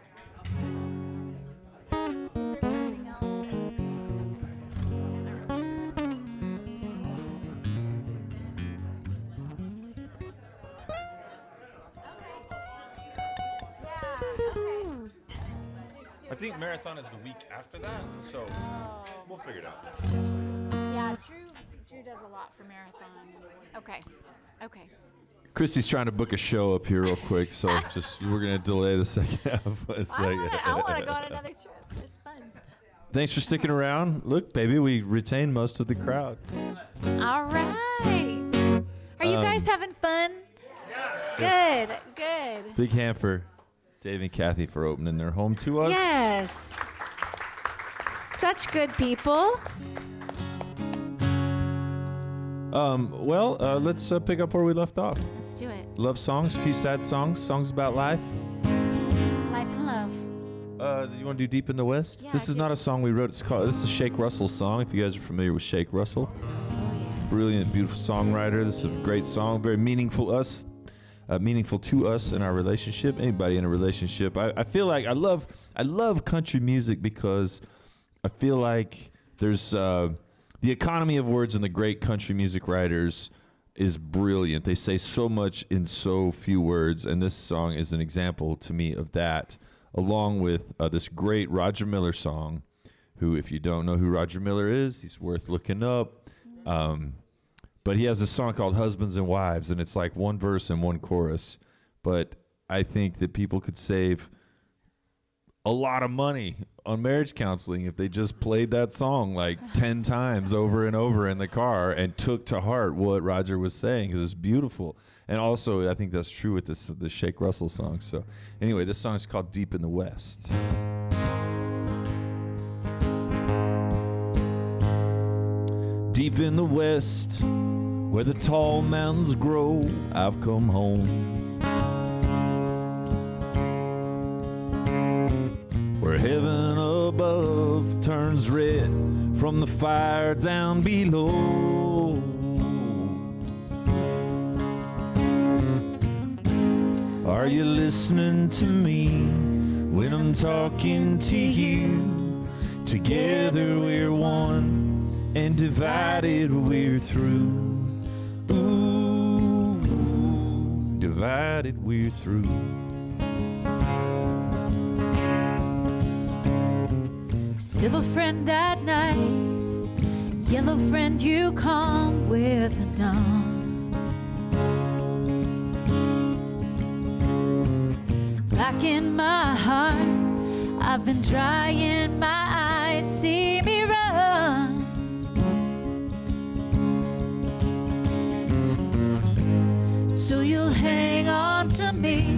I think marathon is the week after that, so we'll figure it out. Yeah, Drew does a lot for marathon. Okay. Kristi's trying to book a show up here real quick, so we're gonna delay the second half. I want to go on another trip. It's fun. Thanks for sticking around. Look, baby, we retained most of the crowd. All right. Are you guys having fun? Good. Big hand for Dave and Kathy for opening their home to us. Yes. Such good people. Let's pick up where we left off. Let's do it. Love songs, a few sad songs about life. Life and love. You want to do Deep in the West? Yeah, This is not a song we wrote. This is Shake Russell's song, if you guys are familiar with Shake Russell. Oh, yeah. Brilliant, beautiful songwriter. This is a great song, very meaningful to us in our relationship. Anybody in a relationship. I feel like I love country music because I feel like there's the economy of words in the great country music writers is brilliant. They say so much in so few words, and this song is an example to me of that, along with this great Roger Miller song, who, if you don't know who Roger Miller is, he's worth looking up. But he has a song called Husbands and Wives, and it's like one verse and one chorus. But I think that people could save a lot of money on marriage counseling if they just played that song like 10 times over and over in the car and took to heart what Roger was saying, because it's beautiful. And also, I think that's true with the Shake Russell song. So anyway, this song is called Deep in the West. Deep in the West, where the tall mountains grow, I've come home. Where heaven above turns red from the fire down below. Are you listening to me when I'm talking to you? Together we're one, and divided we're through. Ooh, divided we're through. Silver friend at night, yellow friend you come with the dawn. Black in my heart, I've been drying my eyes, see me run. So you'll hang on to me,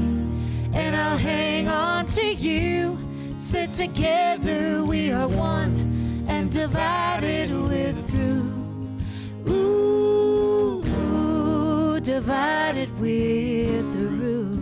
and I'll hang on to you. Sit together, we are one, and divided we're through. Ooh, divided we're through.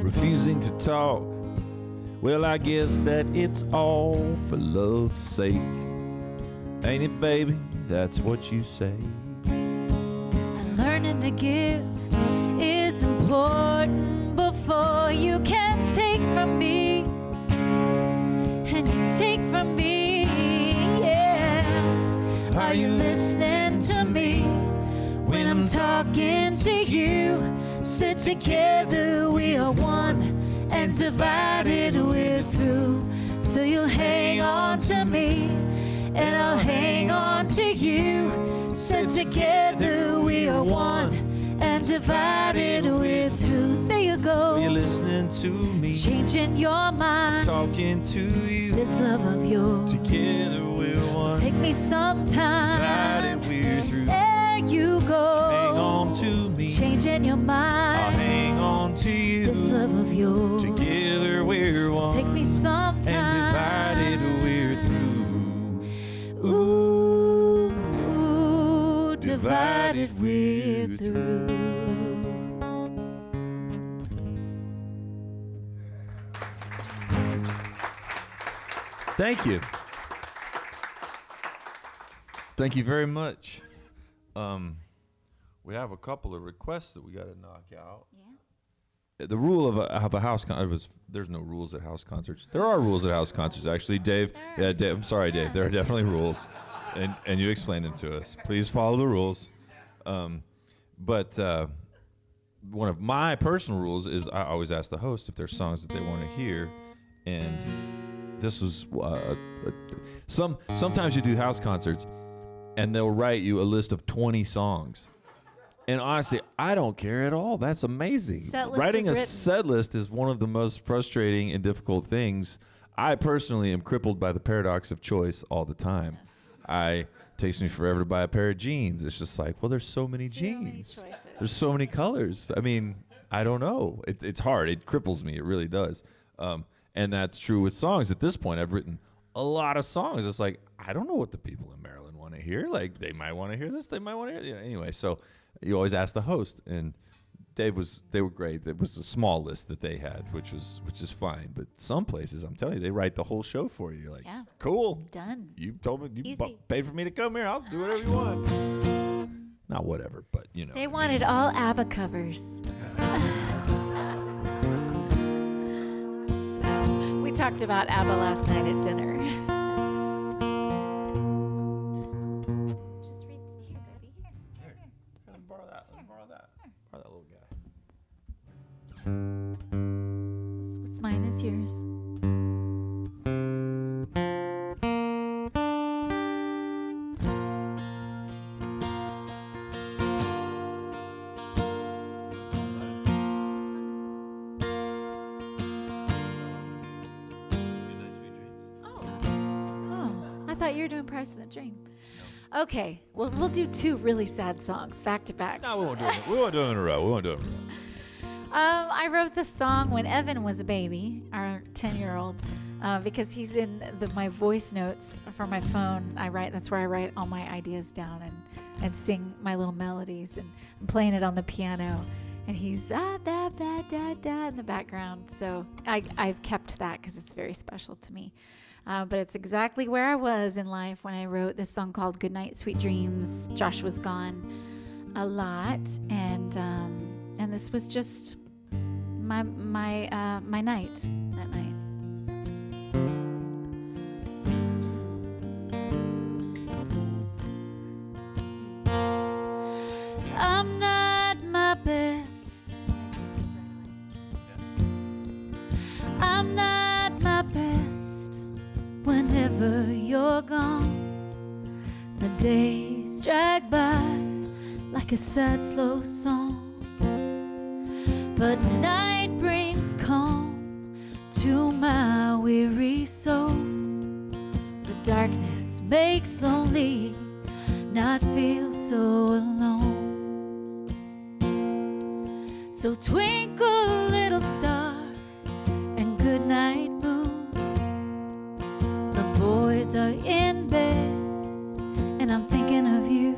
Refusing to talk, well, I guess that it's all for love's sake. Ain't it, baby? That's what you say. And learning to give is important before you can take from me, and you take from me, yeah. Are you listening to me when I'm talking to you? Sit together, we are one, and divided we're through. So you'll hang on to me, and I'll hang on to you. Sit together, we are one, and divided we're through. There you go. Are you listening to me? Changing your mind. Talking to you. This love of yours. Together we're one. Take me sometime. Divided we're through. There you go. Hang on to me. Changing your mind. I'll hang on to you. This love of yours. Together we're one. Take me sometime. And divided we're through. divided we're through. Thank you. Thank you very much. We have a couple of requests that we got to knock out. Yeah. The rule of a house concert there's no rules at house concerts. There are rules at house concerts, actually. Dave, Dave, I'm sorry, Dave. There are definitely rules, and you explained them to us. Please follow the rules. But one of my personal rules is I always ask the host if there's songs that they want to hear, and this was sometimes you do house concerts, and they'll write you a list of 20 songs. And honestly, I don't care at all. That's amazing. Writing a set list is one of the most frustrating and difficult things. I personally am crippled by the paradox of choice all the time. It takes me forever to buy a pair of jeans. It's just like, well, there's so many jeans. There's so many colors. I mean, I don't know. It's hard. It cripples me. It really does. And that's true with songs. At this point, I've written a lot of songs. It's like, I don't know what the people in Maryland want to hear. Like, they might want to hear this. They might want to hear anyway, so you always ask the host, and they were great. It was a small list that they had, which is fine. But some places, I'm telling you, they write the whole show for you. You're like, yeah, cool, done. You told me you paid for me to come here. I'll do whatever you want. Not whatever, but you know. They wanted all ABBA covers. We talked about ABBA last night at dinner. What's mine is yours. I thought you were doing Price of the Dream. Okay, well, we'll do two really sad songs back to back. No, we won't do it. We won't do it in a row. I wrote this song when Evan was a baby, our 10-year-old, because he's in my voice notes for my phone. That's where I write all my ideas down and sing my little melodies, and I'm playing it on the piano, and he's da da da da da in the background. So I've kept that because it's very special to me. But it's exactly where I was in life when I wrote this song called "Goodnight, Sweet Dreams." Josh was gone a lot, and this was just my night that night. I'm not my best. I'm not my best whenever you're gone. The days drag by like a sad, slow song. But night brings calm to my weary soul. The darkness makes lonely not feel so alone. So twinkle, little star, and good night, moon. The boys are in bed, and I'm thinking of you.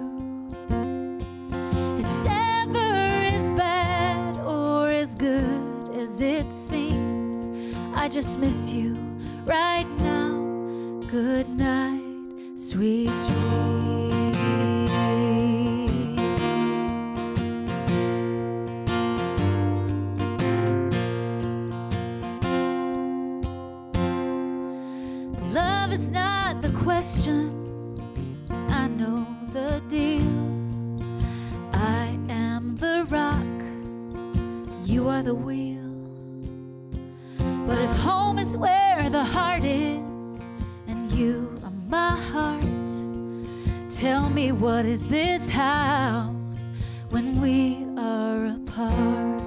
It's never as bad or as good as it seems. I just miss you right now. Good night, sweet dreams. Love is not the question. I know the deal. I am the rock, you are the wheel. But if home is where the heart is, and you are my heart, tell me, what is this house when we are apart?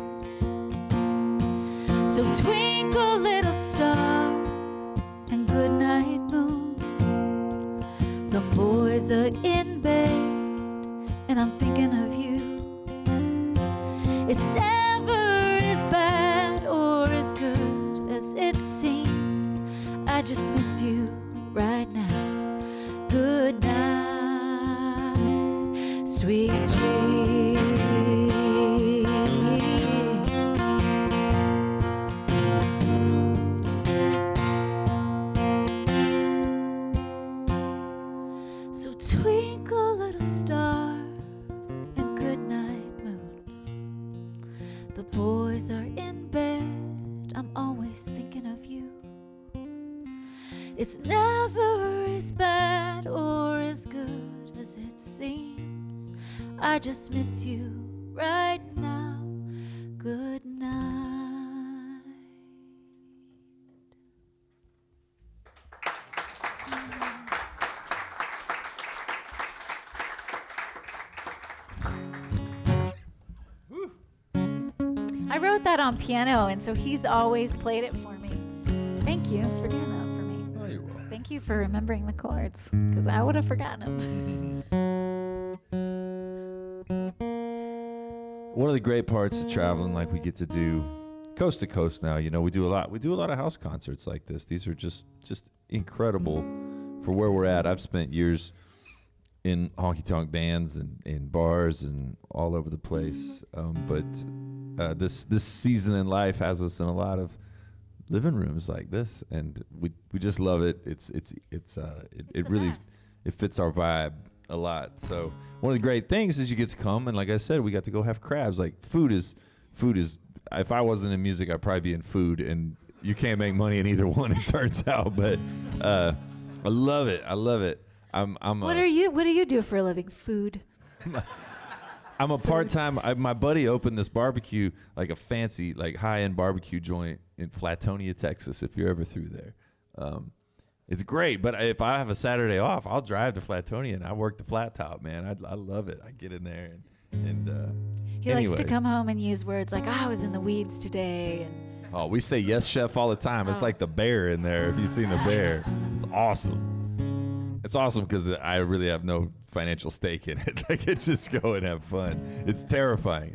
So twinkle, little star, and good night, moon. The boys are in bed, and I'm thinking of you. It's never as bad or as good as it seems. I just miss you right now. Good night, sweet dreams. So twinkle, little star, and good night, moon. The boys are in bed, I'm always thinking of you. It's never as bad or as good as it seems. I just miss you right now. Good night. I wrote that on piano, and so he's always played it for me. Thank you for doing that for me. Oh, you're welcome. Thank you for remembering the chords, because I would have forgotten them. One of the great parts of traveling, like we get to do coast to coast now, you know, we do a lot of house concerts like this. These are just incredible for where we're at. I've spent years in honky-tonk bands and in bars and all over the place. But this season in life has us in a lot of living rooms like this, and we just love it. It really best. it fits our vibe a lot. So one of the great things is you get to come, and like I said, we got to go have crabs. Like food is. If I wasn't in music, I'd probably be in food, and you can't make money in either one. It turns out, but I love it. What do you do for a living? Food. I'm a part-time. My buddy opened this barbecue, like a fancy, like high-end barbecue joint in Flatonia, Texas. If you're ever through there, it's great. But if I have a Saturday off, I'll drive to Flatonia and I work the flat top, man. I love it. I get in there and He likes to come home and use words like, I was in the weeds today. And oh, we say yes, chef, all the time. It's like the bear in there. If you've seen the bear, it's awesome. It's awesome because I really have no financial stake in it. I can just go and have fun. It's terrifying.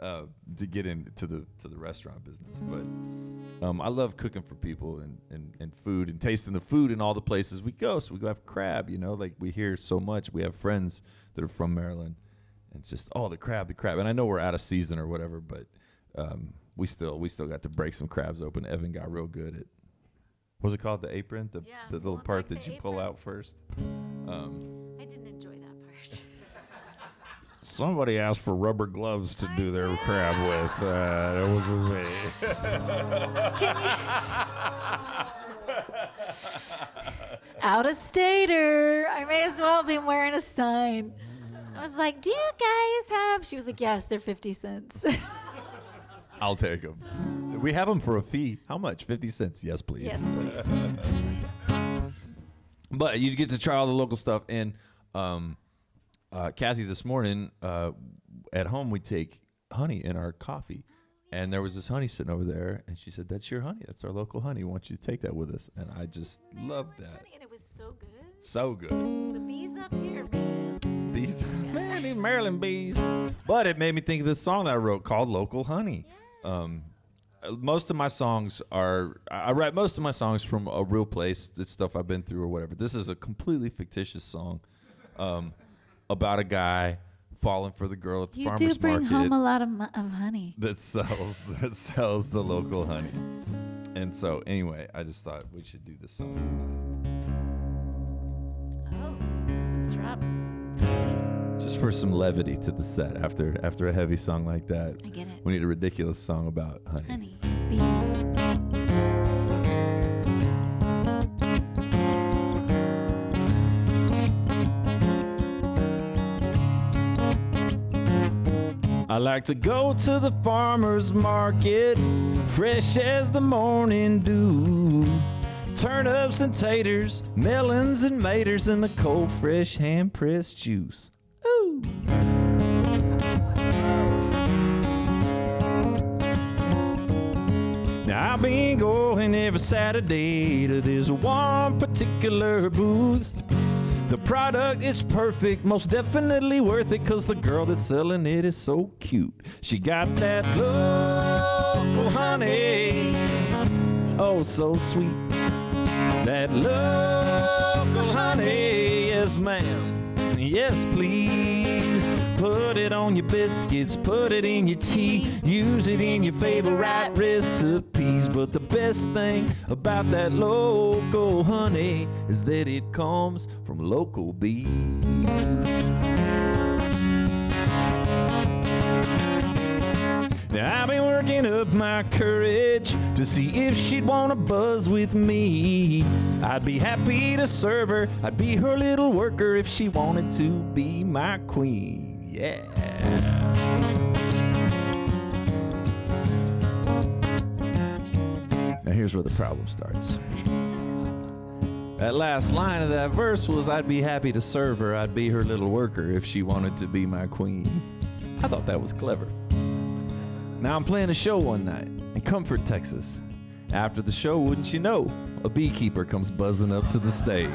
To get into the restaurant business. But I love cooking for people and food and tasting the food in all the places we go. So we go have crab, you know, like we hear so much. We have friends that are from Maryland. And it's just, the crab. And I know we're out of season or whatever, but we still got to break some crabs open. Evan got real good at, what's it called? The apron? The little part that you pull out first? I didn't enjoy that part. Somebody asked for rubber gloves to do their crab with. It wasn't me. Out of stater. I may as well be wearing a sign. I was like, do you guys have? She was like, yes, they're 50 cents. I'll take them. So we have them for a fee. How much? 50 cents. Yes, please. Yes, please. But you get to try all the local stuff. And Kathy, this morning at home, we take honey in our coffee. And there was this honey sitting over there. And she said, that's your honey. That's our local honey. We want you to take that with us. And I just loved that. Honey, and it was so good. So good. The bees up here, man. Bees. Man, these Maryland bees. But it made me think of this song that I wrote called Local Honey. Yes. Most of my songs I write most of my songs from a real place. It's stuff I've been through or whatever. This is a completely fictitious song about a guy falling for the girl at the farmer's market. You do bring home a lot of honey. That sells the local honey. And so anyway, I just thought we should do this song. Oh, this is a drop. Just for some levity to the set after a heavy song like that. I get it. We need a ridiculous song about honey. Honey, bees. I like to go to the farmer's market, fresh as the morning dew. Turnips and taters, melons and maters, and the cold, fresh, hand-pressed juice. Ooh. Now I've been going every Saturday to this one particular booth. The product is perfect, most definitely worth it, 'cause the girl that's selling it is so cute. She got that local honey, oh so sweet. That local honey, yes ma'am. Yes, please. Put it on your biscuits, put it in your tea, use it in your favorite recipes. But the best thing about that local honey is that it comes from local bees. Now I've been working up my courage to see if she'd want to buzz with me. I'd be happy to serve her. I'd be her little worker if she wanted to be my queen. Yeah. Now here's where the problem starts. That last line of that verse was, I'd be happy to serve her. I'd be her little worker if she wanted to be my queen. I thought that was clever. Now I'm playing a show one night in Comfort, Texas. After the show, wouldn't you know, a beekeeper comes buzzing up to the stage.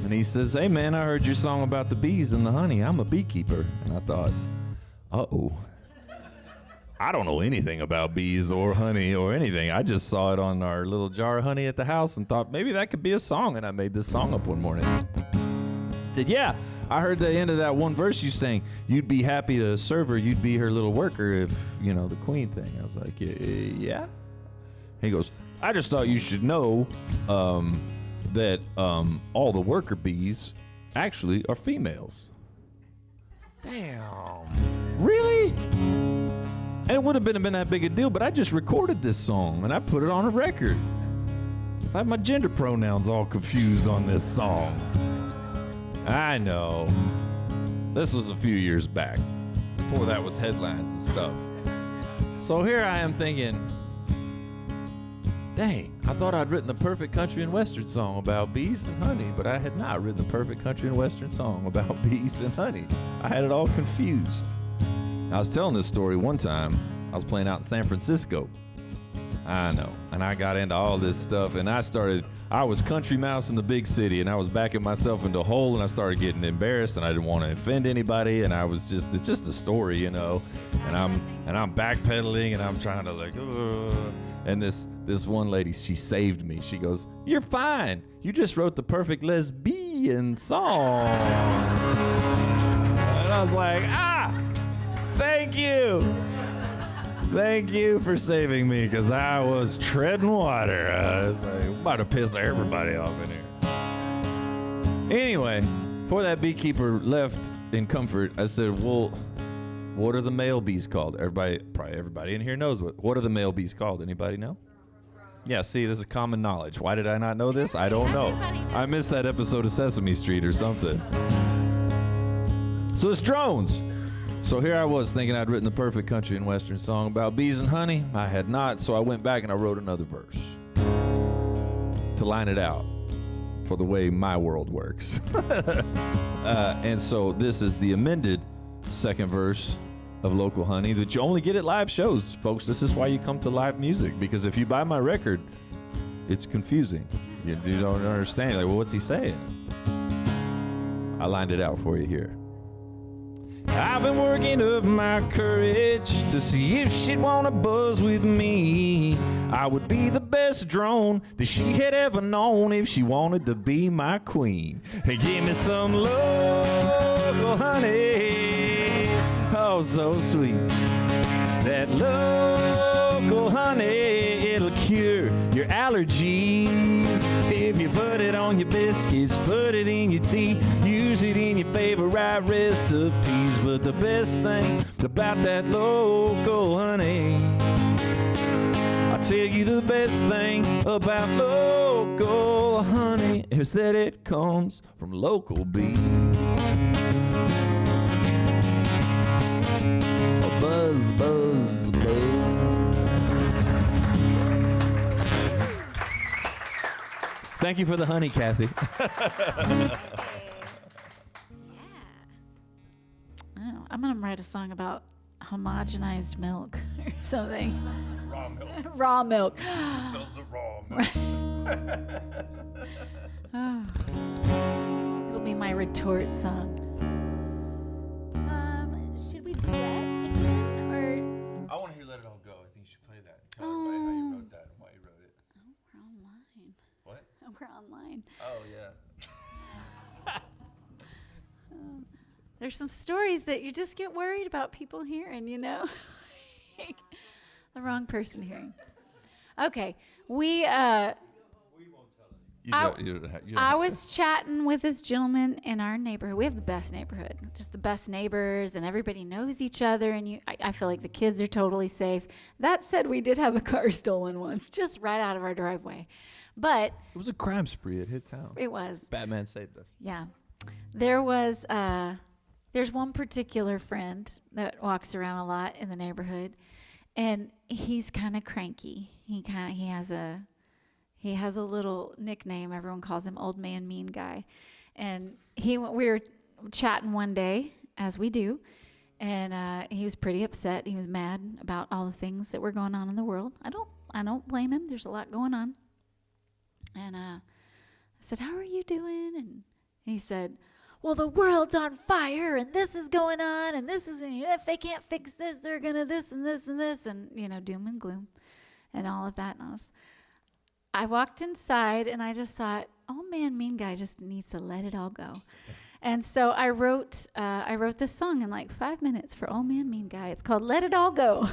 And he says, hey man, I heard your song about the bees and the honey. I'm a beekeeper. And I thought, uh-oh. I don't know anything about bees or honey or anything. I just saw it on our little jar of honey at the house and thought maybe that could be a song. And I made this song up one morning. I said, yeah. I heard the end of that one verse you sang, you'd be happy to serve her, you'd be her little worker if, you know, the queen thing. I was like, yeah? He goes, I just thought you should know that all the worker bees actually are females. Damn. Really? And it wouldn't have been that big a deal, but I just recorded this song and I put it on a record. I have my gender pronouns all confused on this song. I know. This was a few years back. Before that was headlines and stuff. So here I am thinking, dang, I thought I'd written the perfect country and western song about bees and honey, but I had not written the perfect country and western song about bees and honey. I had it all confused. I was telling this story one time. I was playing out in San Francisco. I know. And I got into all this stuff, and I was country mouse in the big city, and I was backing myself into a hole, and I started getting embarrassed, and I didn't want to offend anybody, and I was it's just a story, you know, and I'm backpedaling, and I'm trying to like, and this one lady, she saved me. She goes, you're fine. You just wrote the perfect lesbian song. And I was like, thank you. Thank you for saving me, because I was treading water. I was like, about to piss everybody off in here. Anyway, before that beekeeper left in Comfort, I said, well, what are the male bees called? Probably everybody in here knows what are the male bees called. Anybody know? Yeah, see, this is common knowledge. Why did I not know this? I don't know. I missed that episode of Sesame Street or something. So it's drones. So here I was thinking I'd written the perfect country and western song about bees and honey. I had not, so I went back and I wrote another verse to line it out for the way my world works. And so this is the amended second verse of Local Honey that you only get at live shows, folks. This is why you come to live music, because if you buy my record, it's confusing. You don't understand. Like, well, what's he saying? I lined it out for you here. I've been working up my courage to see if she'd want to buzz with me. I would be the best drone that she had ever known if she wanted to be my queen. Hey, give me some local honey, oh so sweet. That local honey, it'll cure your allergies. If you put it on your biscuits, put it in your tea, use it in your favorite recipes. But the best thing about that local honey, I'll tell you the best thing about local honey is that it comes from local bees. Buzz, buzz, buzz. Thank you for the honey, Kathy. Oh, I'm gonna write a song about homogenized milk or something. Raw milk. Raw milk. Sells the raw milk. Oh. It'll be my retort song. Should we do that again, or? I want to hear Let It All Go. I think you should play that. Tell everybody how you wrote that and why you wrote it. Oh, we're online. What? We're online. Oh, yeah. There's some stories that you just get worried about people hearing, you know? The wrong person hearing. Okay, I was chatting with this gentleman in our neighborhood. We have the best neighborhood, just the best neighbors, and everybody knows each other, and I feel like the kids are totally safe. That said, we did have a car stolen once, just right out of our driveway. But it was a crime spree. It hit town. It was. Batman saved us. Yeah. There's one particular friend that walks around a lot in the neighborhood, and he's kind of cranky. He has a little nickname. Everyone calls him Old Man Mean Guy. And we were chatting one day, as we do, and he was pretty upset. He was mad about all the things that were going on in the world. I don't blame him. There's a lot going on. And I said, "How are you doing?" And he said, "Well, the world's on fire, and this is going on, and this is, if they can't fix this, they're going to this and this and this," and, doom and gloom and all of that. And I walked inside, and I just thought, "Oh man, Mean Guy just needs to let it all go." And so I wrote this song in like 5 minutes for Old Man Mean Guy. It's called "Let It All Go."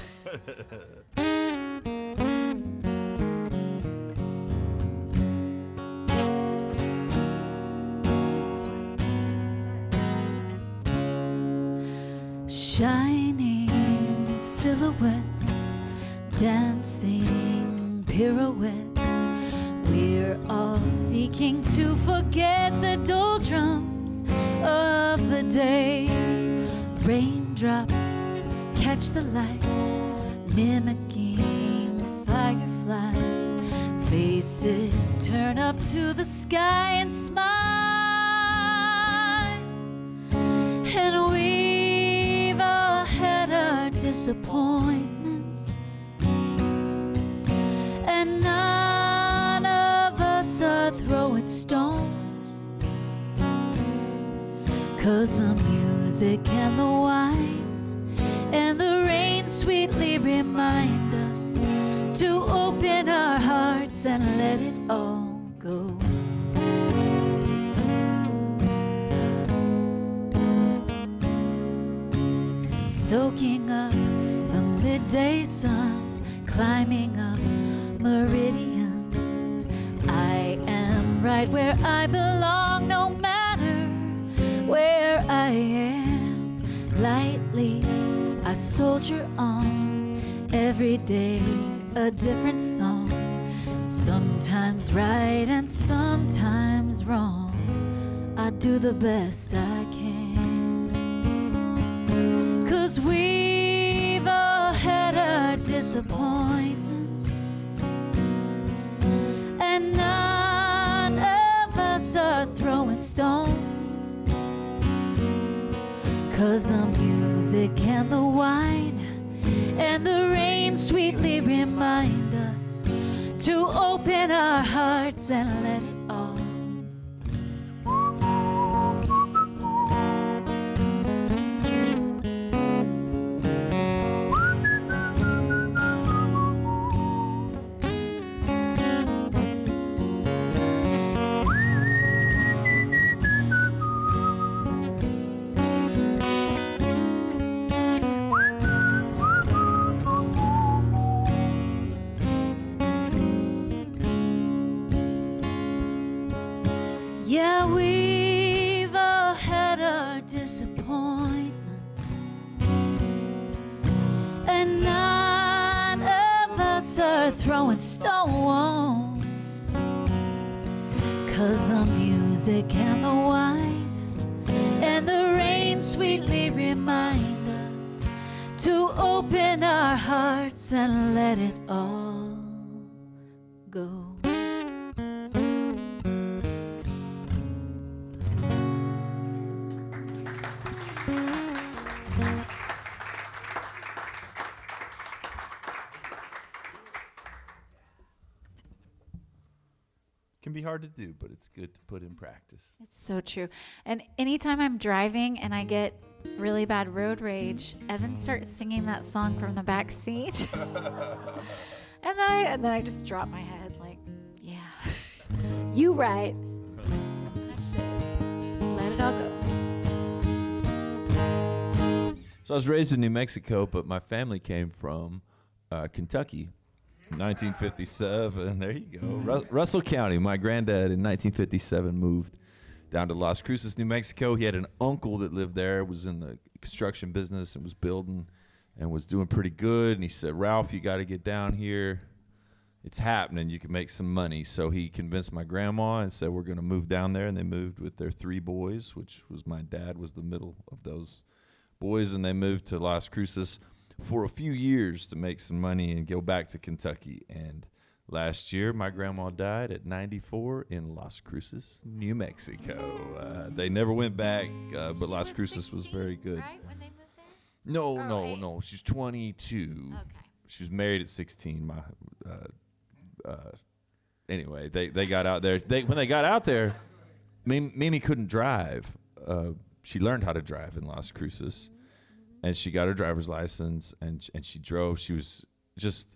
Shining silhouettes, dancing pirouettes. We're all seeking to forget the doldrums of the day. Raindrops catch the light, mimicking fireflies. Faces turn up to the sky and smile. And we've all had our disappointments, and none of us are throwing stones, 'cause the music and the wine and the rain sweetly remind us to open our hearts and let it all go. Soaking up the midday sun, climbing up meridians. I am right where I belong, no matter where I am. Lightly I soldier on, every day a different song. Sometimes right and sometimes wrong. I do the best I can. 'Cause we've all had our disappointments, and none of us are throwing stones, 'cause the music and the wine and the rain sweetly remind us to open our hearts and let it all. Yeah, we've all had our disappointments, and none of us are throwing stones, 'cause the music and the wine and the rain sweetly remind us to open our hearts and let it all go. Can be hard to do, but it's good to put in practice. It's so true. And anytime I'm driving and I get really bad road rage, Evan starts singing that song from the back seat. and then I just drop my head like, yeah, you right. I should let it all go. So I was raised in New Mexico, but my family came from Kentucky, 1957. There you go. Russell County. My granddad in 1957 moved down to Las Cruces, New Mexico. He had an uncle that lived there, was in the construction business and was building and was doing pretty good. And he said, Ralph, you got to get down here. It's happening. You can make some money. So he convinced my grandma and said, we're going to move down there. And they moved with their 3 boys, which was my dad was the middle of those boys. And they moved to Las Cruces for a few years to make some money and go back to Kentucky. And last year, my grandma died at 94 in Las Cruces, New Mexico. They never went back, but Las Cruces was very good. Right, when they moved there? No. She's 22. Okay. She was married at 16. Anyway, they got out there. When they got out there, Mimi couldn't drive. She learned how to drive in Las Cruces, and she got her driver's license, and she drove. She was just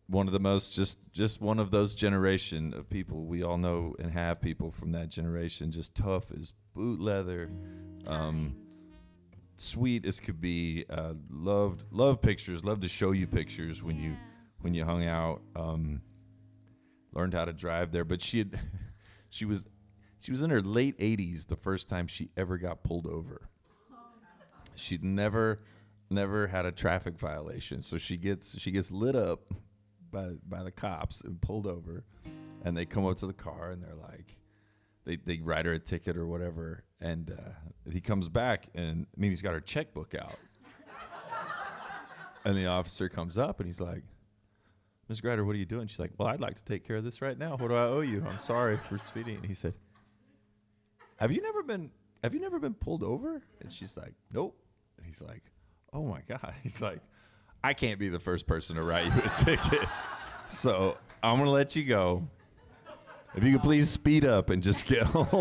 one of the most, just one of those generation of people. We all know and have people from that generation, just tough as boot leather, sweet as could be. Loved pictures. Loved to show you pictures when you hung out. Learned how to drive there, but she was in her late 80s the first time she ever got pulled over. She'd never had a traffic violation, so she gets lit up by the cops and pulled over, and they come up to the car and they're like, they write her a ticket or whatever, and he comes back and Mimi's got her checkbook out, and the officer comes up and he's like, Ms. Grider, what are you doing? She's like, well, I'd like to take care of this right now. What do I owe you? I'm sorry for speeding. And he said, Have you never been pulled over? And she's like, nope. And he's like, oh my God. He's like, I can't be the first person to write you a ticket. So I'm going to let you go. If you could please speed up and just get home.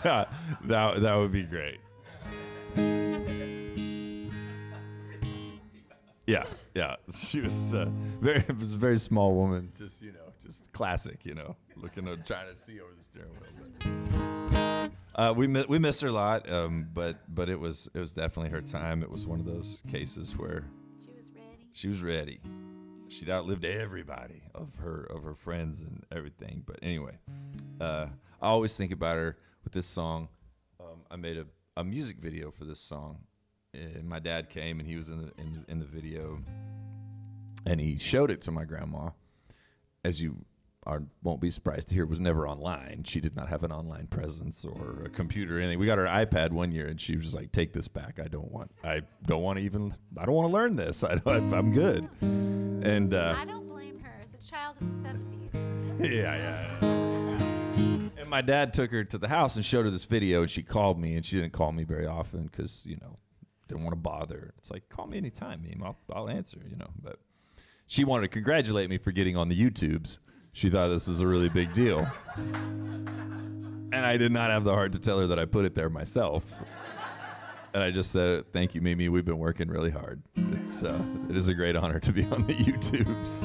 that would be great. Yeah. She was it was a very small woman, just classic, looking at trying to see over the steering wheel. We missed her a lot, but it was definitely her time. It was one of those cases where she was ready. She'd outlived everybody of her friends and everything. But anyway, I always think about her with this song. I made a music video for this song. And my dad came and he was in the video, and he showed it to my grandma. As you won't be surprised to hear, was never online. She did not have an online presence or a computer or anything. We got her iPad one year, and she was just like, "Take this back. I don't want to learn this. I'm good." And I don't blame her. As a child of the 70s. Yeah. And my dad took her to the house and showed her this video, and she called me, and she didn't call me very often because didn't want to bother. It's like, call me anytime, Meme. I'll answer, But she wanted to congratulate me for getting on the YouTubes. She thought this was a really big deal. And I did not have the heart to tell her that I put it there myself. And I just said, thank you, Mimi. We've been working really hard. It is a great honor to be on the YouTubes.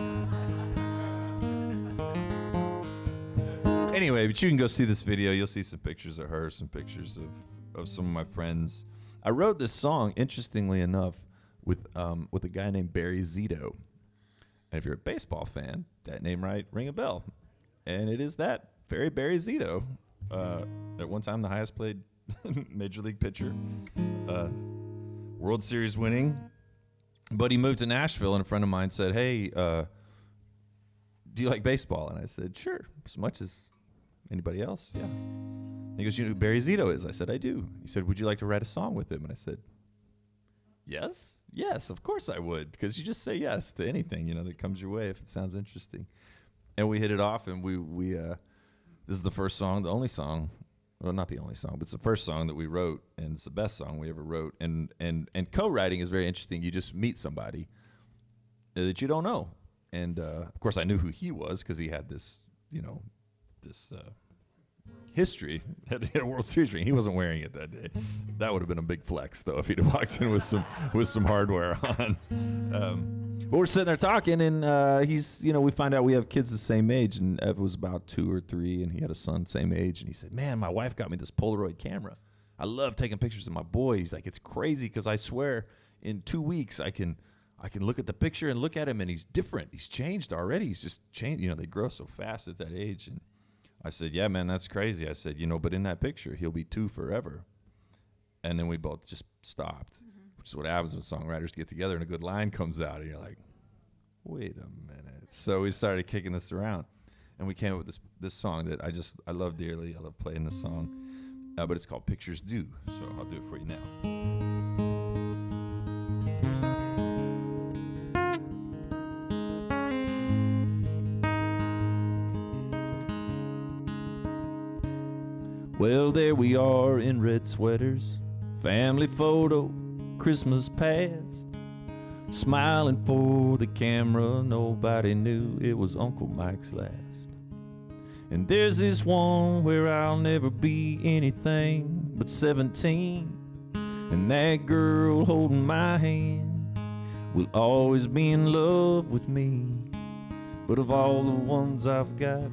Anyway, but you can go see this video. You'll see some pictures of her, some pictures of some of my friends. I wrote this song, interestingly enough, with a guy named Barry Zito. And if you're a baseball fan, that name might ring a bell. And it is that very Barry Zito. At one time, the highest played major league pitcher, World Series winning. But he moved to Nashville, and a friend of mine said, hey, do you like baseball? And I said, sure, as much as anybody else, yeah. And he goes, you know who Barry Zito is? I said, I do. He said, would you like to write a song with him? And I said, yes, of course I would, because you just say yes to anything, that comes your way if it sounds interesting. And we hit it off, and we this is the first song, the only song, well, not the only song, but it's the first song that we wrote, and it's the best song we ever wrote. And co-writing is very interesting. You just meet somebody that you don't know. And, of course, I knew who he was because he had this, this history at a World Series ring. He wasn't wearing it that day. That would have been a big flex, though, if he'd have walked in with some hardware on. But we're sitting there talking, and he's, we find out we have kids the same age, and Ev was about 2 or 3, and he had a son same age, and he said, man, my wife got me this Polaroid camera. I love taking pictures of my boy. He's like, it's crazy because I swear in 2 weeks I can look at the picture and look at him and he's different. He's changed already. He's just changed. You know, they grow so fast at that age. And I said, yeah, man, that's crazy. I said, you know, but in that picture, he'll be 2 forever. And then we both just stopped, which is what happens when songwriters get together and a good line comes out. And you're like, wait a minute. So we started kicking this around. And we came up with this song that I love dearly. I love playing this song. But it's called Pictures Do. So I'll do it for you now. Well, there we are in red sweaters, family photo, Christmas past, smiling for the camera, nobody knew it was Uncle Mike's last. And there's this one where I'll never be anything but 17, and that girl holding my hand will always be in love with me. But of all the ones I've got,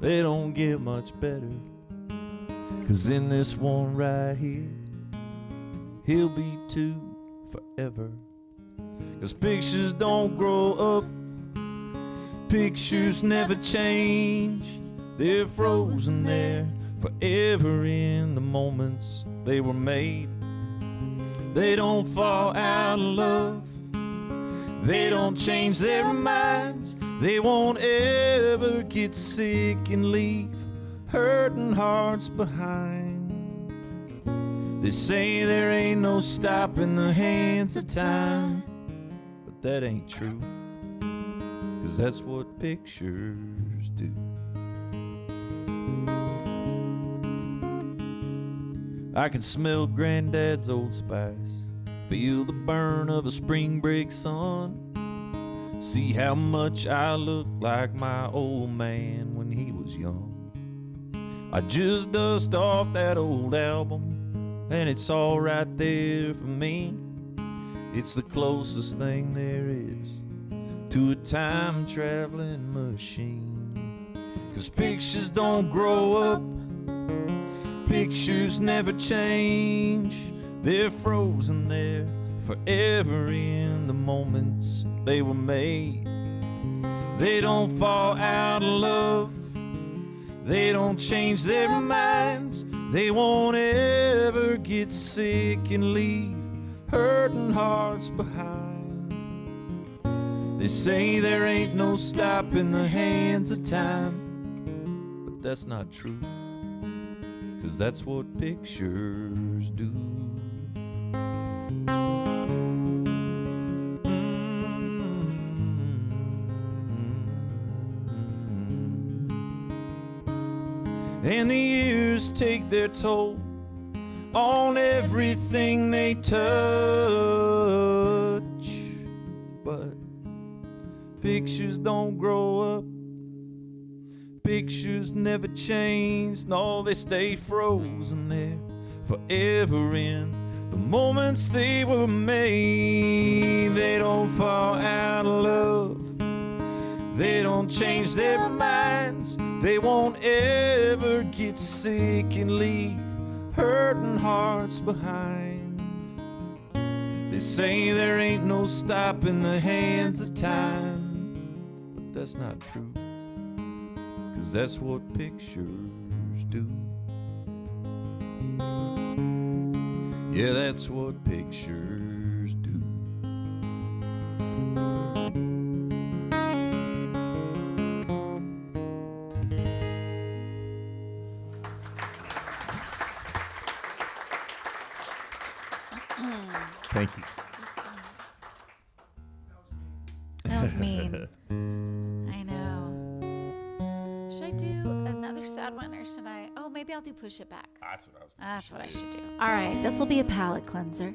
they don't get much better. 'Cause in this one right here, he'll be 2 forever. 'Cause pictures don't grow up, pictures never change. They're frozen there forever in the moments they were made. They don't fall out of love, they don't change their minds. They won't ever get sick and leave hurting hearts behind. They say there ain't no stopping the hands of time, but that ain't true, 'cause that's what pictures do. I can smell Granddad's Old Spice, feel the burn of a spring break sun, see how much I look like my old man when he was young. I just dust off that old album, and it's all right there for me. It's the closest thing there is to a time-traveling machine. 'Cause pictures don't grow up, pictures never change. They're frozen there forever in the moments they were made. They don't fall out of love, they don't change their minds. They won't ever get sick and leave hurting hearts behind. They say there ain't no stopping the hands of time, but that's not true, 'cause that's what pictures do. And the years take their toll on everything they touch, but pictures don't grow up, pictures never change. No, they stay frozen there forever in the moments they were made. They don't fall out of love, they don't change their minds. They won't ever get sick and leave hurting hearts behind. They say there ain't no stopping the hands of time, but that's not true, 'cause that's what pictures do. Yeah, that's what pictures do. Thank you. That was mean. I know. Should I do another sad one, or should I? Oh, maybe I'll do Push It Back. That's what I was thinking. That's what I should do. All right, this will be a palate cleanser.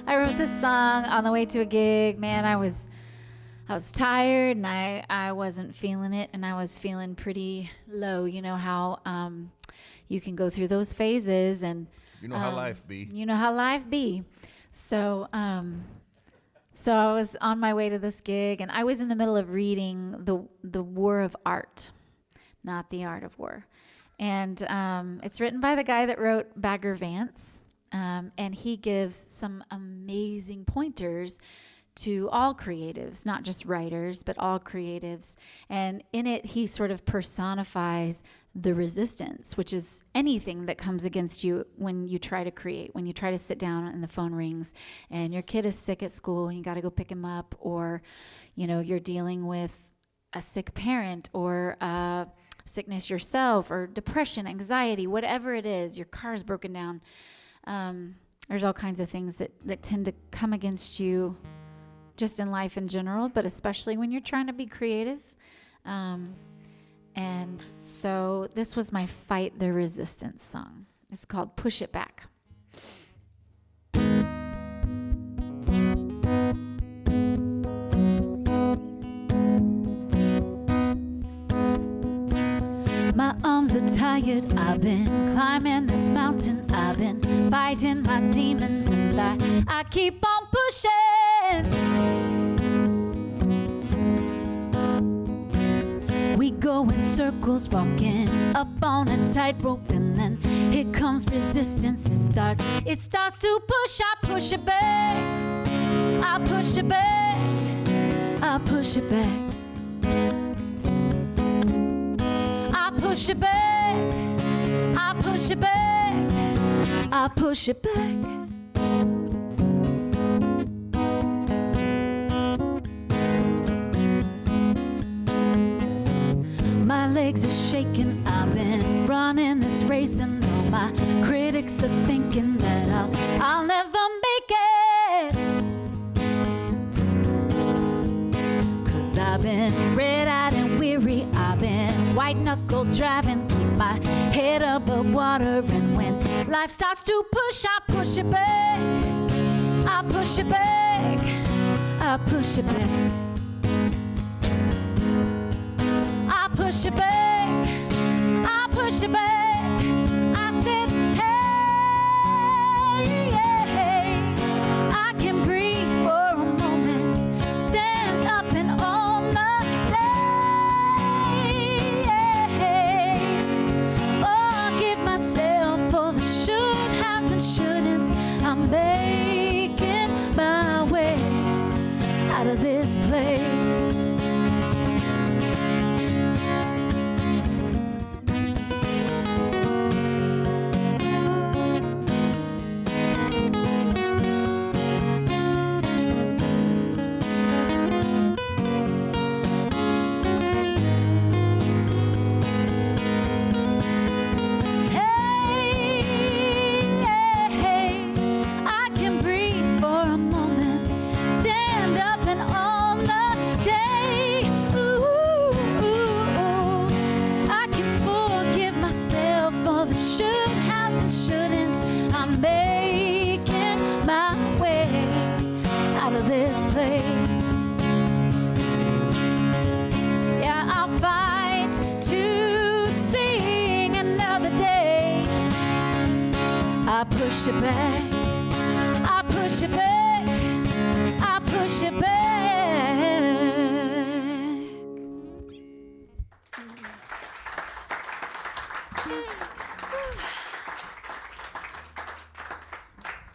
I wrote this song on the way to a gig. Man, I was tired, and I wasn't feeling it, and I was feeling pretty low. You know how you can go through those phases, and You know how life be. you know how life be. So so I was on my way to this gig, and I was in the middle of reading the War of Art, not the Art of War. And it's written by the guy that wrote Bagger Vance. And he gives some amazing pointers to all creatives, not just writers, but all creatives. And in it, he sort of personifies the resistance, which is anything that comes against you when you try to create, when you try to sit down and the phone rings and your kid is sick at school and you got to go pick him up, or, you know, you're dealing with a sick parent or sickness yourself or depression, anxiety, whatever it is, your car's broken down. There's all kinds of things that tend to come against you just in life in general, but especially when you're trying to be creative. And so this was my Fight the Resistance song. It's called Push It Back. My arms are tired, I've been climbing this mountain, I've been fighting my demons, and I keep on pushing. We go in circles, walking up on a tightrope, and then here comes resistance. It starts to push. I push it back. I push it back. I push it back. I push it back. I push it back. I push it back. My legs are shaking, I've been running this race, and all my critics are thinking that I'll never make it. 'Cause I've been red-eyed and weary, I've been white-knuckle driving, keep my head above water, and when life starts to push, I push it back. I push it back. I push it back. I push it back, I push it back. I said, hey, hey, I can breathe for a moment, stand up and own the day. Oh, give myself all the should haves and shouldn'ts. I'm making my way out of this place. I push it back, I push it back, I push it back.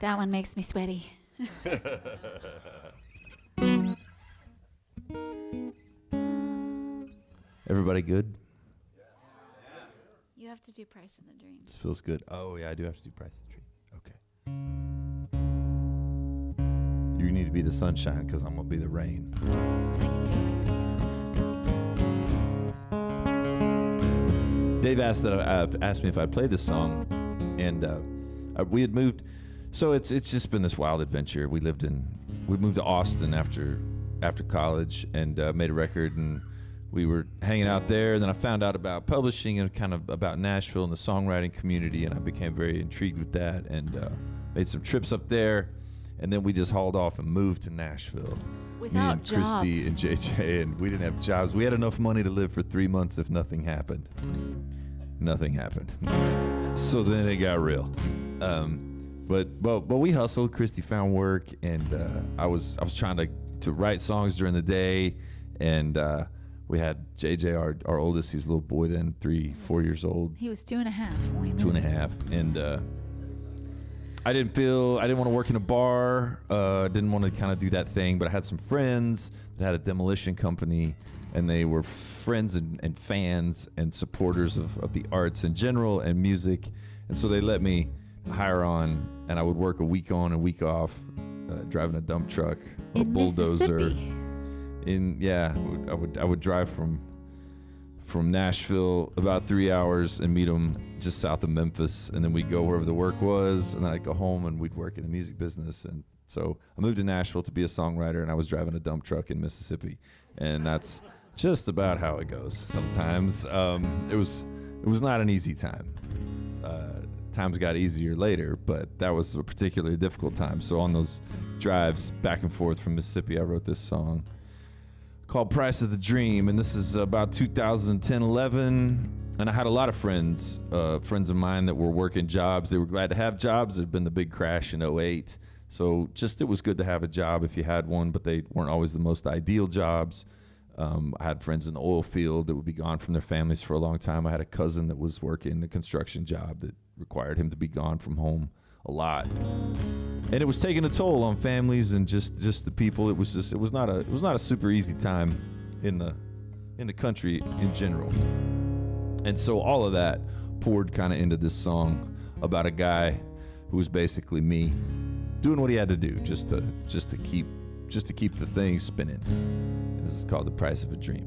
That one makes me sweaty. Everybody good? You have to do Price in the Dream. This feels good. Oh, yeah, I do have to do Price of the Dream. Okay. You need to be the sunshine because I'm going to be the rain. Dave asked me if I'd play this song, and we had moved. So it's just been this wild adventure. We moved to Austin after college and made a record, and we were hanging out there, and then I found out about publishing and kind of about Nashville and the songwriting community, and I became very intrigued with that, and made some trips up there, and then we just hauled off and moved to Nashville. Without jobs. Me and Kristi and JJ, and we didn't have jobs. We had enough money to live for 3 months if nothing happened. Nothing happened. So then it got real. But we hustled. Kristi found work, and I was trying to write songs during the day, and We had JJ, our oldest. He was a little boy then, 4 years old. He was 2.5 when we moved. 2.5. And I didn't want to work in a bar. Didn't want to kind of do that thing. But I had some friends that had a demolition company, and they were friends and fans and supporters of the arts in general and music. And so they let me hire on, and I would work a week on, a week off, driving a dump truck or In bulldozer. Mississippi. I would drive from Nashville about 3 hours and meet them just south of Memphis, and then we'd go wherever the work was, and then I'd go home and we'd work in the music business. And so I moved to Nashville to be a songwriter, and I was driving a dump truck in Mississippi, and that's just about how it goes sometimes. It was not an easy time. Times got easier later, but that was a particularly difficult time. So on those drives back and forth from Mississippi, I wrote this song called Price of the Dream, and this is about 2010-11, and I had a lot of friends of mine that were working jobs. They were glad to have jobs. There had been the big crash in 2008, so just it was good to have a job if you had one, but they weren't always the most ideal jobs. I had friends in the oil field that would be gone from their families for a long time. I had a cousin that was working a construction job that required him to be gone from home a lot, and it was taking a toll on families and just the people. It was not a super easy time in the country in general, and so all of that poured kind of into this song about a guy who was basically me, doing what he had to do just to keep the thing spinning. This is called The Price of a Dream.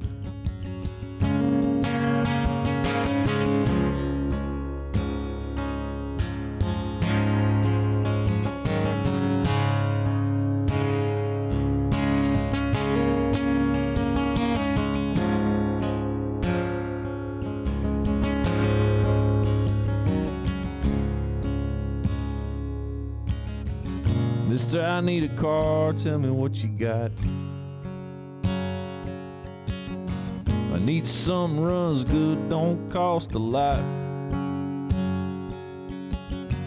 Mister, I need a car, tell me what you got. I need some runs good, don't cost a lot.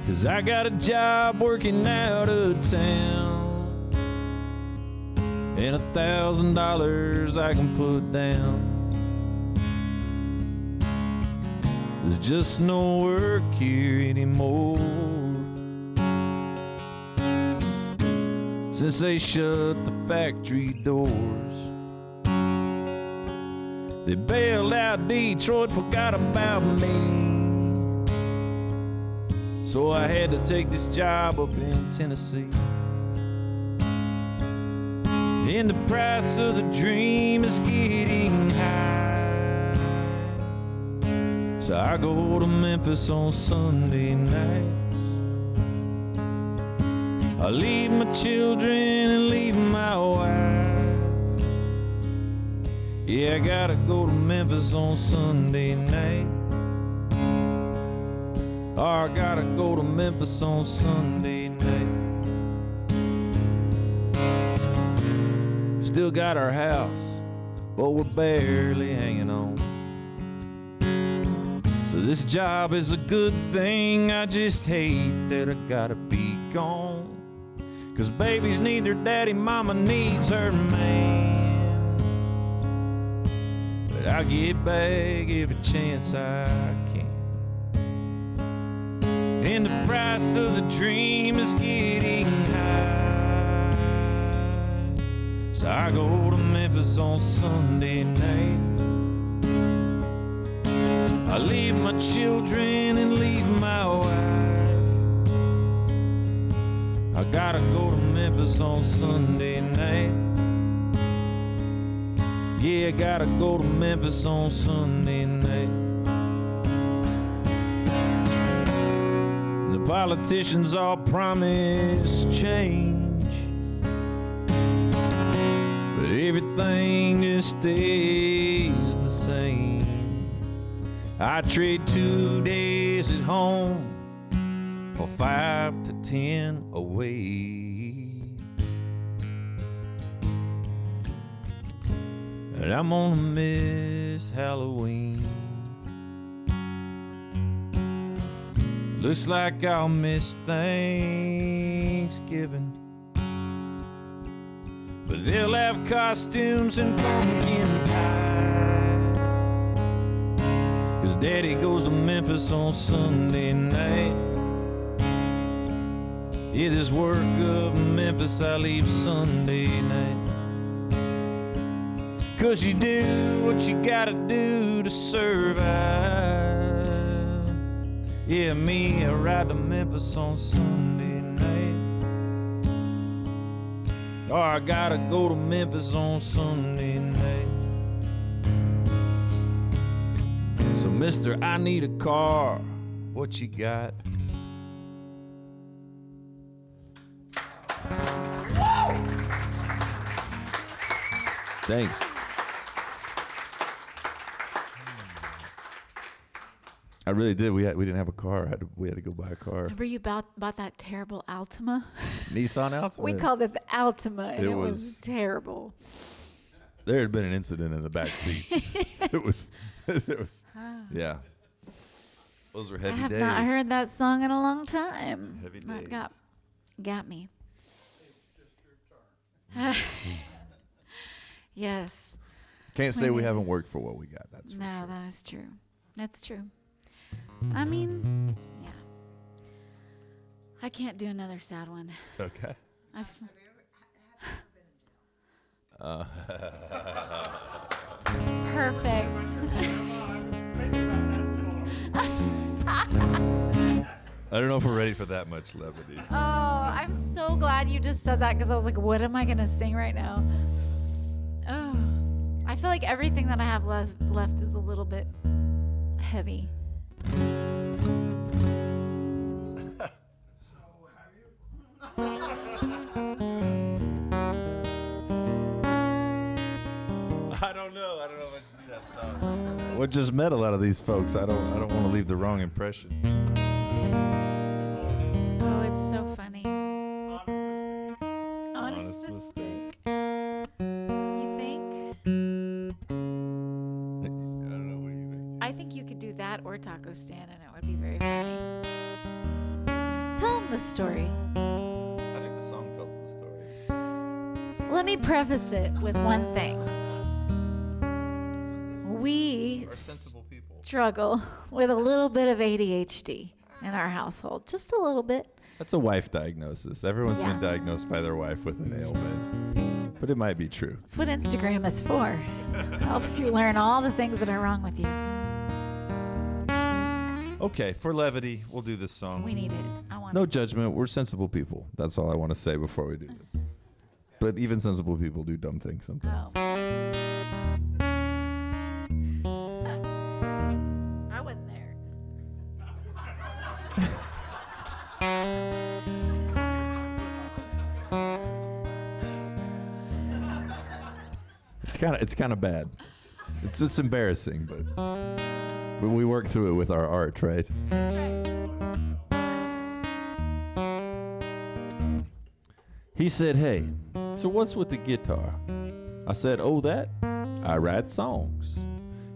'Cause I got a job working out of town, and $1,000 I can put down. There's just no work here anymore, since they shut the factory doors. They bailed out Detroit, forgot about me. So I had to take this job up in Tennessee. And the price of the dream is getting high, so I go to Memphis on Sunday nights. I leave my children and leave my wife. Yeah, I gotta go to Memphis on Sunday night. Oh, I gotta go to Memphis on Sunday night. Still got our house, but we're barely hanging on. So this job is a good thing, I just hate that I gotta be gone. 'Cause babies need their daddy, mama needs her man. But I'll get back every chance I can. And the price of the dream is getting high, so I go to Memphis on Sunday night. I leave my children and leave my wife. I gotta go to Memphis on Sunday night. Yeah, I gotta go to Memphis on Sunday night. The politicians all promise change, but everything just stays the same. I trade 2 days at home for 5 to 10 away. And I'm gonna miss Halloween. Looks like I'll miss Thanksgiving, but they'll have costumes and pumpkin pie. Daddy goes to Memphis on Sunday night. Yeah, this work up in Memphis, I leave Sunday night. 'Cause you do what you gotta do to survive. Yeah, me, I ride to Memphis on Sunday night. Or I gotta go to Memphis on Sunday night. So, mister, I need a car. What you got? Thanks. I really did. We didn't have a car. We had to go buy a car. Remember you bought that terrible Altima? Nissan Altima. We called it the Altima, and it was was terrible. There had been an incident in the back seat. it was, yeah. Those were heavy days. I have not heard that song in a long time. Heavy That days. got me. Yes. Can't say we haven't worked for what we got. That's for No, sure. that is true. That's true. I mean, yeah. I can't do another sad one. Okay. Perfect. I don't know if we're ready for that much levity. Oh, I'm so glad you just said that because I was like, what am I going to sing right now? Oh, I feel like everything that I have left is a little bit heavy. I don't know if I should do that song. What just met a lot of these folks? I don't want to leave the wrong impression. Oh, it's so funny. Honest mistake. You think? I don't know. What do you think? I think you could do that or taco stand, and it would be very funny. Tell them the story. I think the song tells the story. Let me preface it with one thing. We We're sensible people. struggle with a little bit of ADHD in our household, just a little bit. That's a wife diagnosis. Everyone's Yeah. been diagnosed by their wife with an ailment. But it might be true. That's what Instagram is for. Helps you learn all the things that are wrong with you. Okay, for levity, we'll do this song. We need it. I want No it. judgment. We're sensible people. That's all I want to say before we do this. But even sensible people do dumb things sometimes. Oh. I wasn't there. It's kind of bad. It's embarrassing, but we work through it with our art, right? That's right. He said, "Hey, so what's with the guitar?" I said, "Oh, that? I write songs."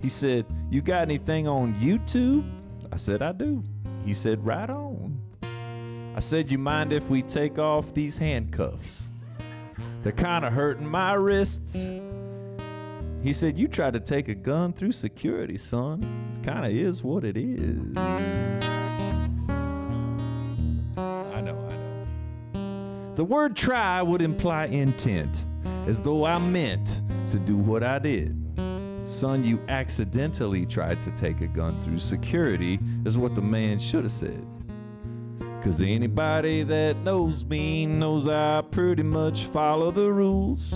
He said, "You got anything on YouTube?" I said, "I do." He said, "Right on." I said, "You mind if we take off these handcuffs? They're kind of hurting my wrists." He said, "You tried to take a gun through security, son. Kind of is what it is." I know. The word try would imply intent, as though I meant to do what I did. Son, you accidentally tried to take a gun through security, is what the man should have said. 'Cause anybody that knows me knows I pretty much follow the rules.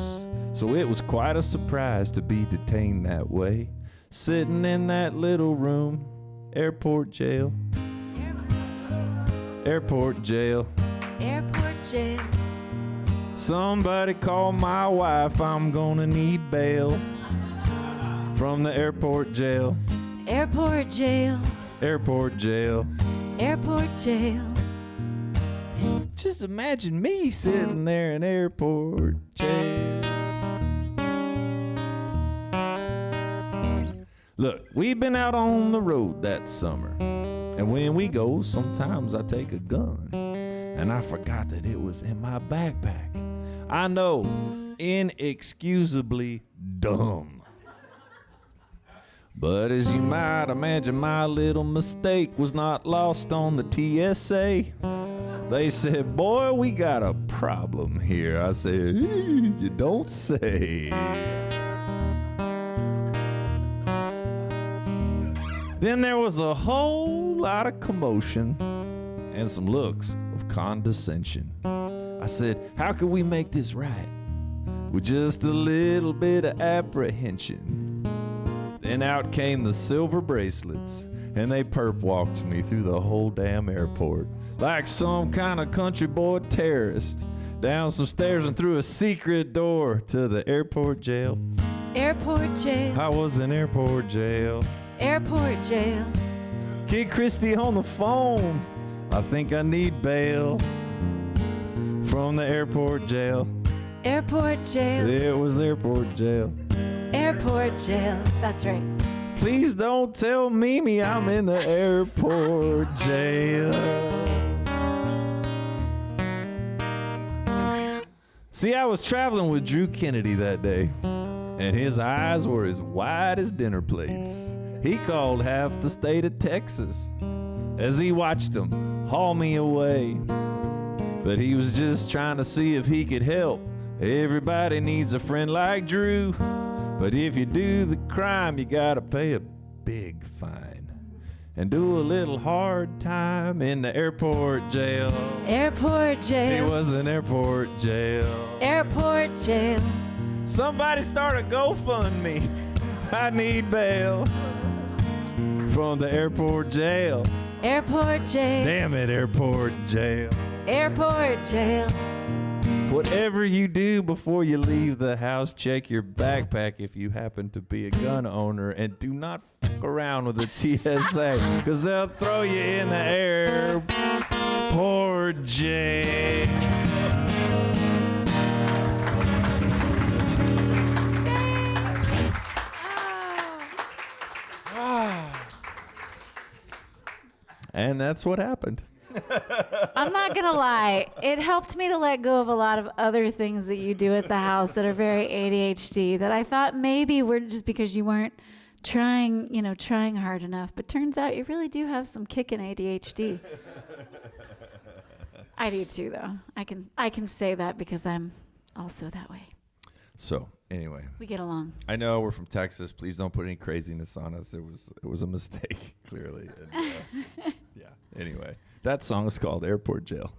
So it was quite a surprise to be detained that way, sitting in that little room, airport jail. Airport jail. Airport jail. Somebody call my wife, I'm gonna need bail. From the airport jail. Airport jail. Airport jail. Airport jail. Just imagine me sitting there in airport jail. Look, we've been out on the road that summer, and when we go, sometimes I take a gun, and I forgot that it was in my backpack. I know, inexcusably dumb. But as you might imagine, my little mistake was not lost on the TSA. They said, boy, we got a problem here. I said, you don't say. Then there was a whole lot of commotion and some looks of condescension. I said, how can we make this right? With just a little bit of apprehension. Then out came the silver bracelets, and they perp walked me through the whole damn airport like some kind of country boy terrorist, down some stairs and through a secret door to the airport jail. Airport jail. I was in airport jail. Airport jail. Kid Kristi on the phone. I think I need bail from the airport jail. Airport jail. It was airport jail. Airport jail. That's right. Please don't tell Mimi I'm in the airport jail. See, I was traveling with Drew Kennedy that day, and his eyes were as wide as dinner plates. He called half the state of Texas as he watched them haul me away. But he was just trying to see if he could help. Everybody needs a friend like Drew. But if you do the crime, you gotta pay a big fine and do a little hard time in the airport jail. Airport jail. It was an airport jail. Airport jail. Somebody start a GoFundMe. I need bail from the airport jail. Airport jail. Damn it, airport jail. Airport jail. Whatever you do before you leave the house, check your backpack if you happen to be a gun owner, and do not fuck around with the TSA, because they'll throw you in the airport jail. And that's what happened. I'm not gonna lie. It helped me to let go of a lot of other things that you do at the house that are very ADHD that I thought maybe were just because you weren't trying hard enough. But turns out you really do have some kick in ADHD. I do too, though. I can say that because I'm also that way. So anyway, We get along. I know we're from Texas. Please don't put any craziness on us. It was a mistake, clearly. And, yeah. Anyway, that song is called Airport Jail.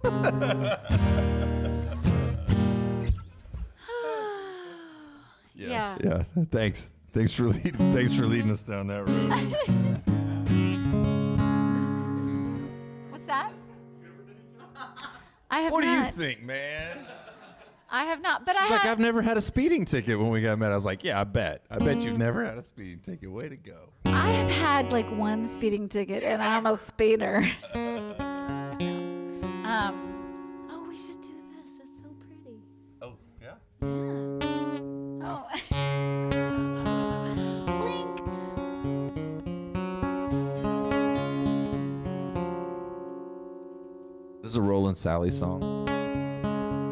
Yeah. Yeah. Thanks for leading us down that road. What's that? I have What do not. you think, man? I have not, but She's like, I have. I've never had a speeding ticket when we got met. I was like, yeah, I bet you've never had a speeding ticket. Way to go. I have had like one speeding ticket, and I'm a speeder. Oh, we should do this. It's so pretty. Oh, yeah? Oh. Blink. This is a Roland Sally song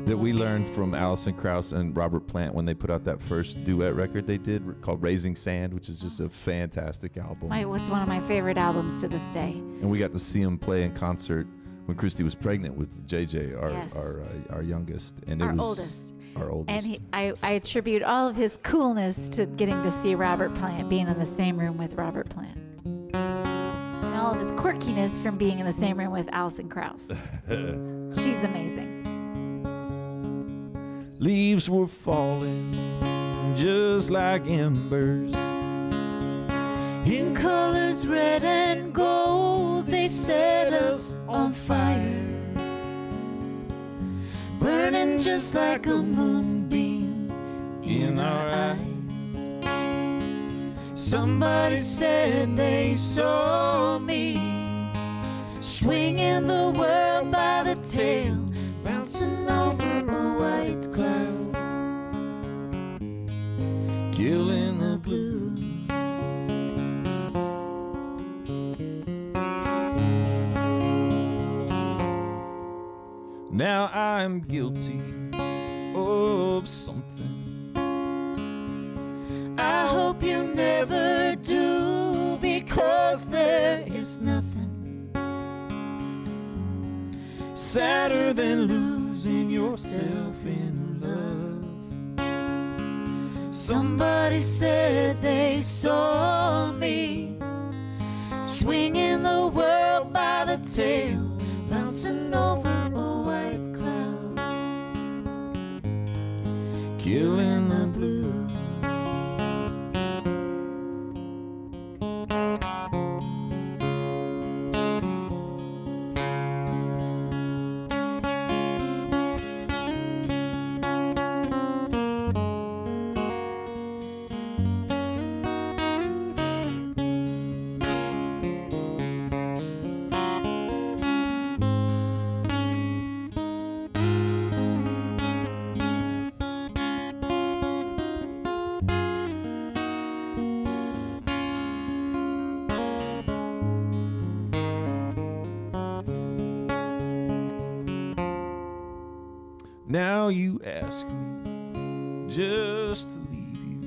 that we learned from Alison Krauss and Robert Plant when they put out that first duet record they did called Raising Sand, which is just a fantastic album. It's one of my favorite albums to this day. And we got to see him play in concert when Kristi was pregnant with JJ, Yes. our youngest, and Our it was oldest. our oldest. And I attribute all of his coolness to getting to see Robert Plant, being in the same room with Robert Plant. And all of his quirkiness from being in the same room with Alison Krauss. She's amazing. Leaves were falling just like embers. In colors red and gold, they set us on fire, burning just like a moonbeam in our eyes. Somebody said they saw me swinging the world by the tail, bouncing over a white cloud, Killing the blue. Now I'm guilty of something. I hope you never do. 'cause there is nothing sadder than losing yourself in love. Somebody said they saw me swinging the world by the tail, bouncing over a white cloud, killing the blues. Now you ask me just to leave you,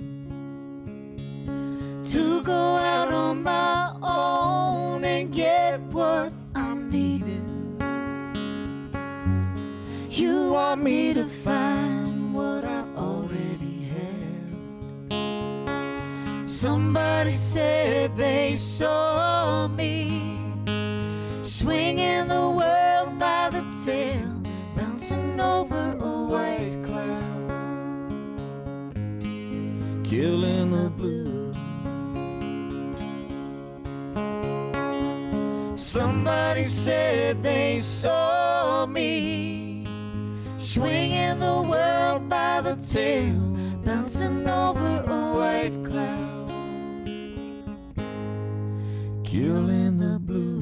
To go out on my own and get what I'm needing. You want me to find what I've already had. Somebody said they saw me swinging the world by the tail, bouncing over a white cloud, killing the blues. Somebody said they saw me swinging the world by the tail, bouncing over a white cloud, killing the blues.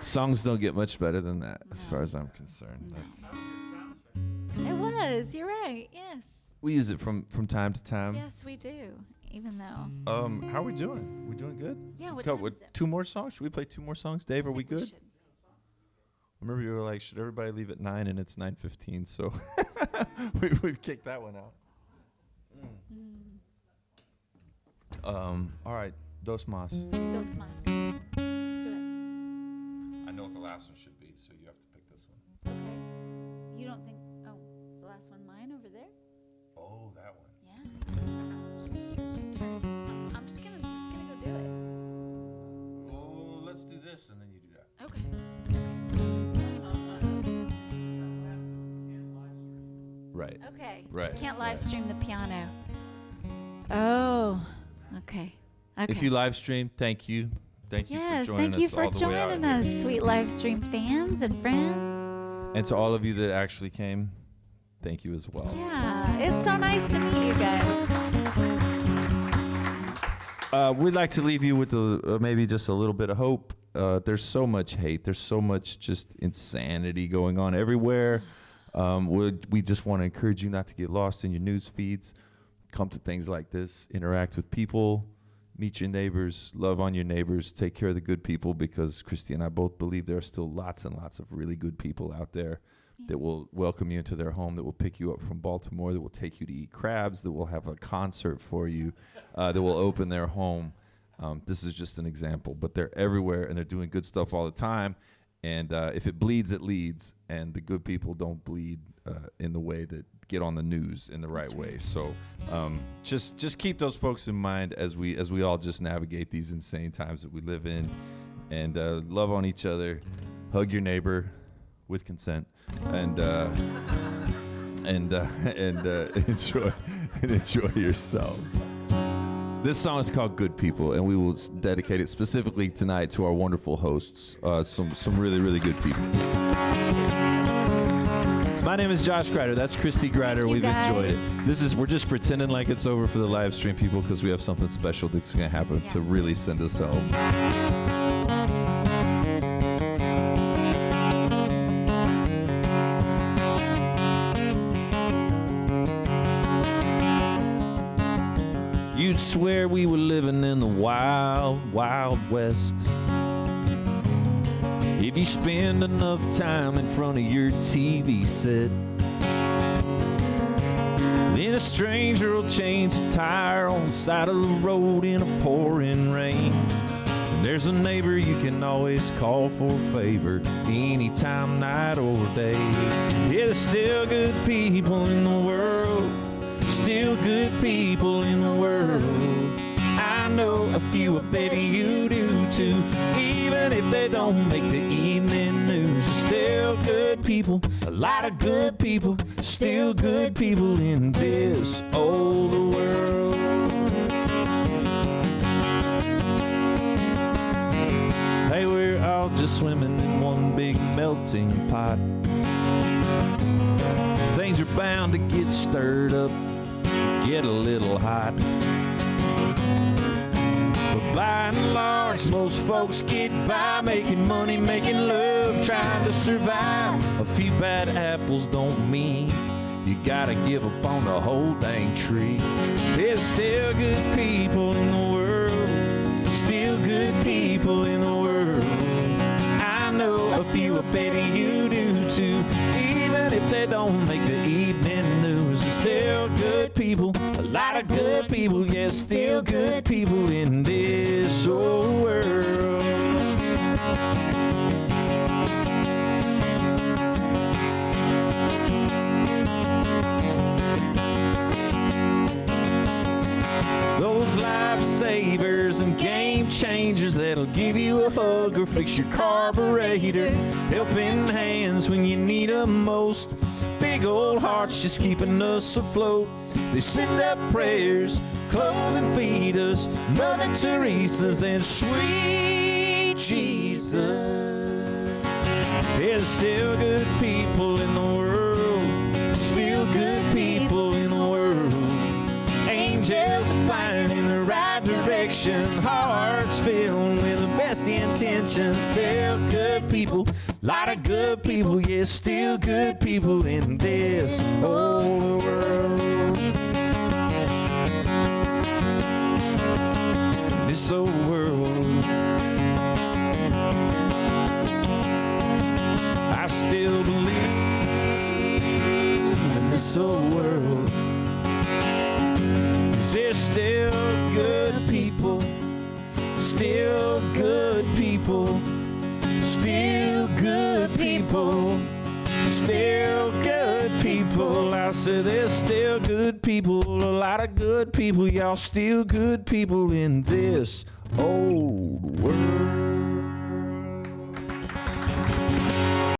Songs don't get much better than that, as far as I'm concerned. It was. You're right. Yes. We use it from time to time. Yes, we do. Even though. How are we doing? We doing good? Yeah. What Cut time with is it? 2 more songs? Should we play 2 more songs? Dave, are I we think good? should. Remember you were like, should everybody leave at 9 and it's 9:15, so we've kicked that one out. All right, Dos Mas. Dos más. Let's do it. I know what the last one should be, so you have to pick this one. Okay. You don't think? Oh, is the last one mine over there? Oh, that one. Yeah. I'm just gonna go do it. Oh, let's do this, and then you do that. Okay. Right. Okay. Right, Can't right. live stream the piano. Oh. Okay. Okay. If you live stream, thank you. Thank you yes, for joining thank you us for all the way out joining here. us, sweet live stream fans and friends. And to all of you that actually came, thank you as well. Yeah, it's so nice to meet you guys. We'd like to leave you with maybe just a little bit of hope. There's so much hate. There's so much just insanity going on everywhere. We just want to encourage you not to get lost in your news feeds. Come to things like this. Interact with people. Meet your neighbors. Love on your neighbors. Take care of the good people, because Kristi and I both believe there are still lots and lots of really good people out there that will welcome you into their home, that will pick you up from Baltimore, that will take you to eat crabs, that will have a concert for you, that will open their home. This is just an example, but they're everywhere and they're doing good stuff all the time. And if it bleeds, it leads. And the good people don't bleed in the way that get on the news in the right way. So just keep those folks in mind as we all just navigate these insane times that we live in. And love on each other. Hug your neighbor with consent. And enjoy yourselves. This song is called Good People, and we will dedicate it specifically tonight to our wonderful hosts, some really, really good people. My name is Josh Grider. That's Kristi Grider. We've enjoyed it. We're just pretending like it's over for the live stream people, because we have something special that's going to happen to really send us home. you'd swear we were living in the wild, wild west. If you spend enough time in front of your TV set, then a stranger will change a tire on the side of the road in a pouring rain. And there's a neighbor you can always call for a favor anytime, night or day. Yeah, there's still good people in the world, still good people in the world. I know a few, I bet you do too. Even if they don't make the evening news, there's still good people, a lot of good people, still good people in this old world. Hey, we're all just swimming in one big melting pot. Things are bound to get stirred up, get a little hot. But by and large, most folks get by making money, making love, trying to survive. A few bad apples don't mean you gotta give up on the whole dang tree. There's still good people in the world, still good people in the world. I know a few, I bet you do too. Even if they don't make the evening news, there's still good people, a lot of good people, yes, still good people in this old world. Those lifesavers and game changers that'll give you a hug or fix your carburetor, helping hands when you need them most, big old hearts just keeping us afloat. They send up prayers, clothe and feed us, Mother Teresa's and sweet Jesus. Yeah, there's still good people in the world, still good people in the world. Angels are flying in the right direction, hearts filled with the best intentions. Still good people, lot of good people, yes, still good people in this old world. This old world, I still believe in this old world. There's still good people, still good people, still good people, still good people. I said there's still good people, a lot of good people, y'all, still good people in this old world.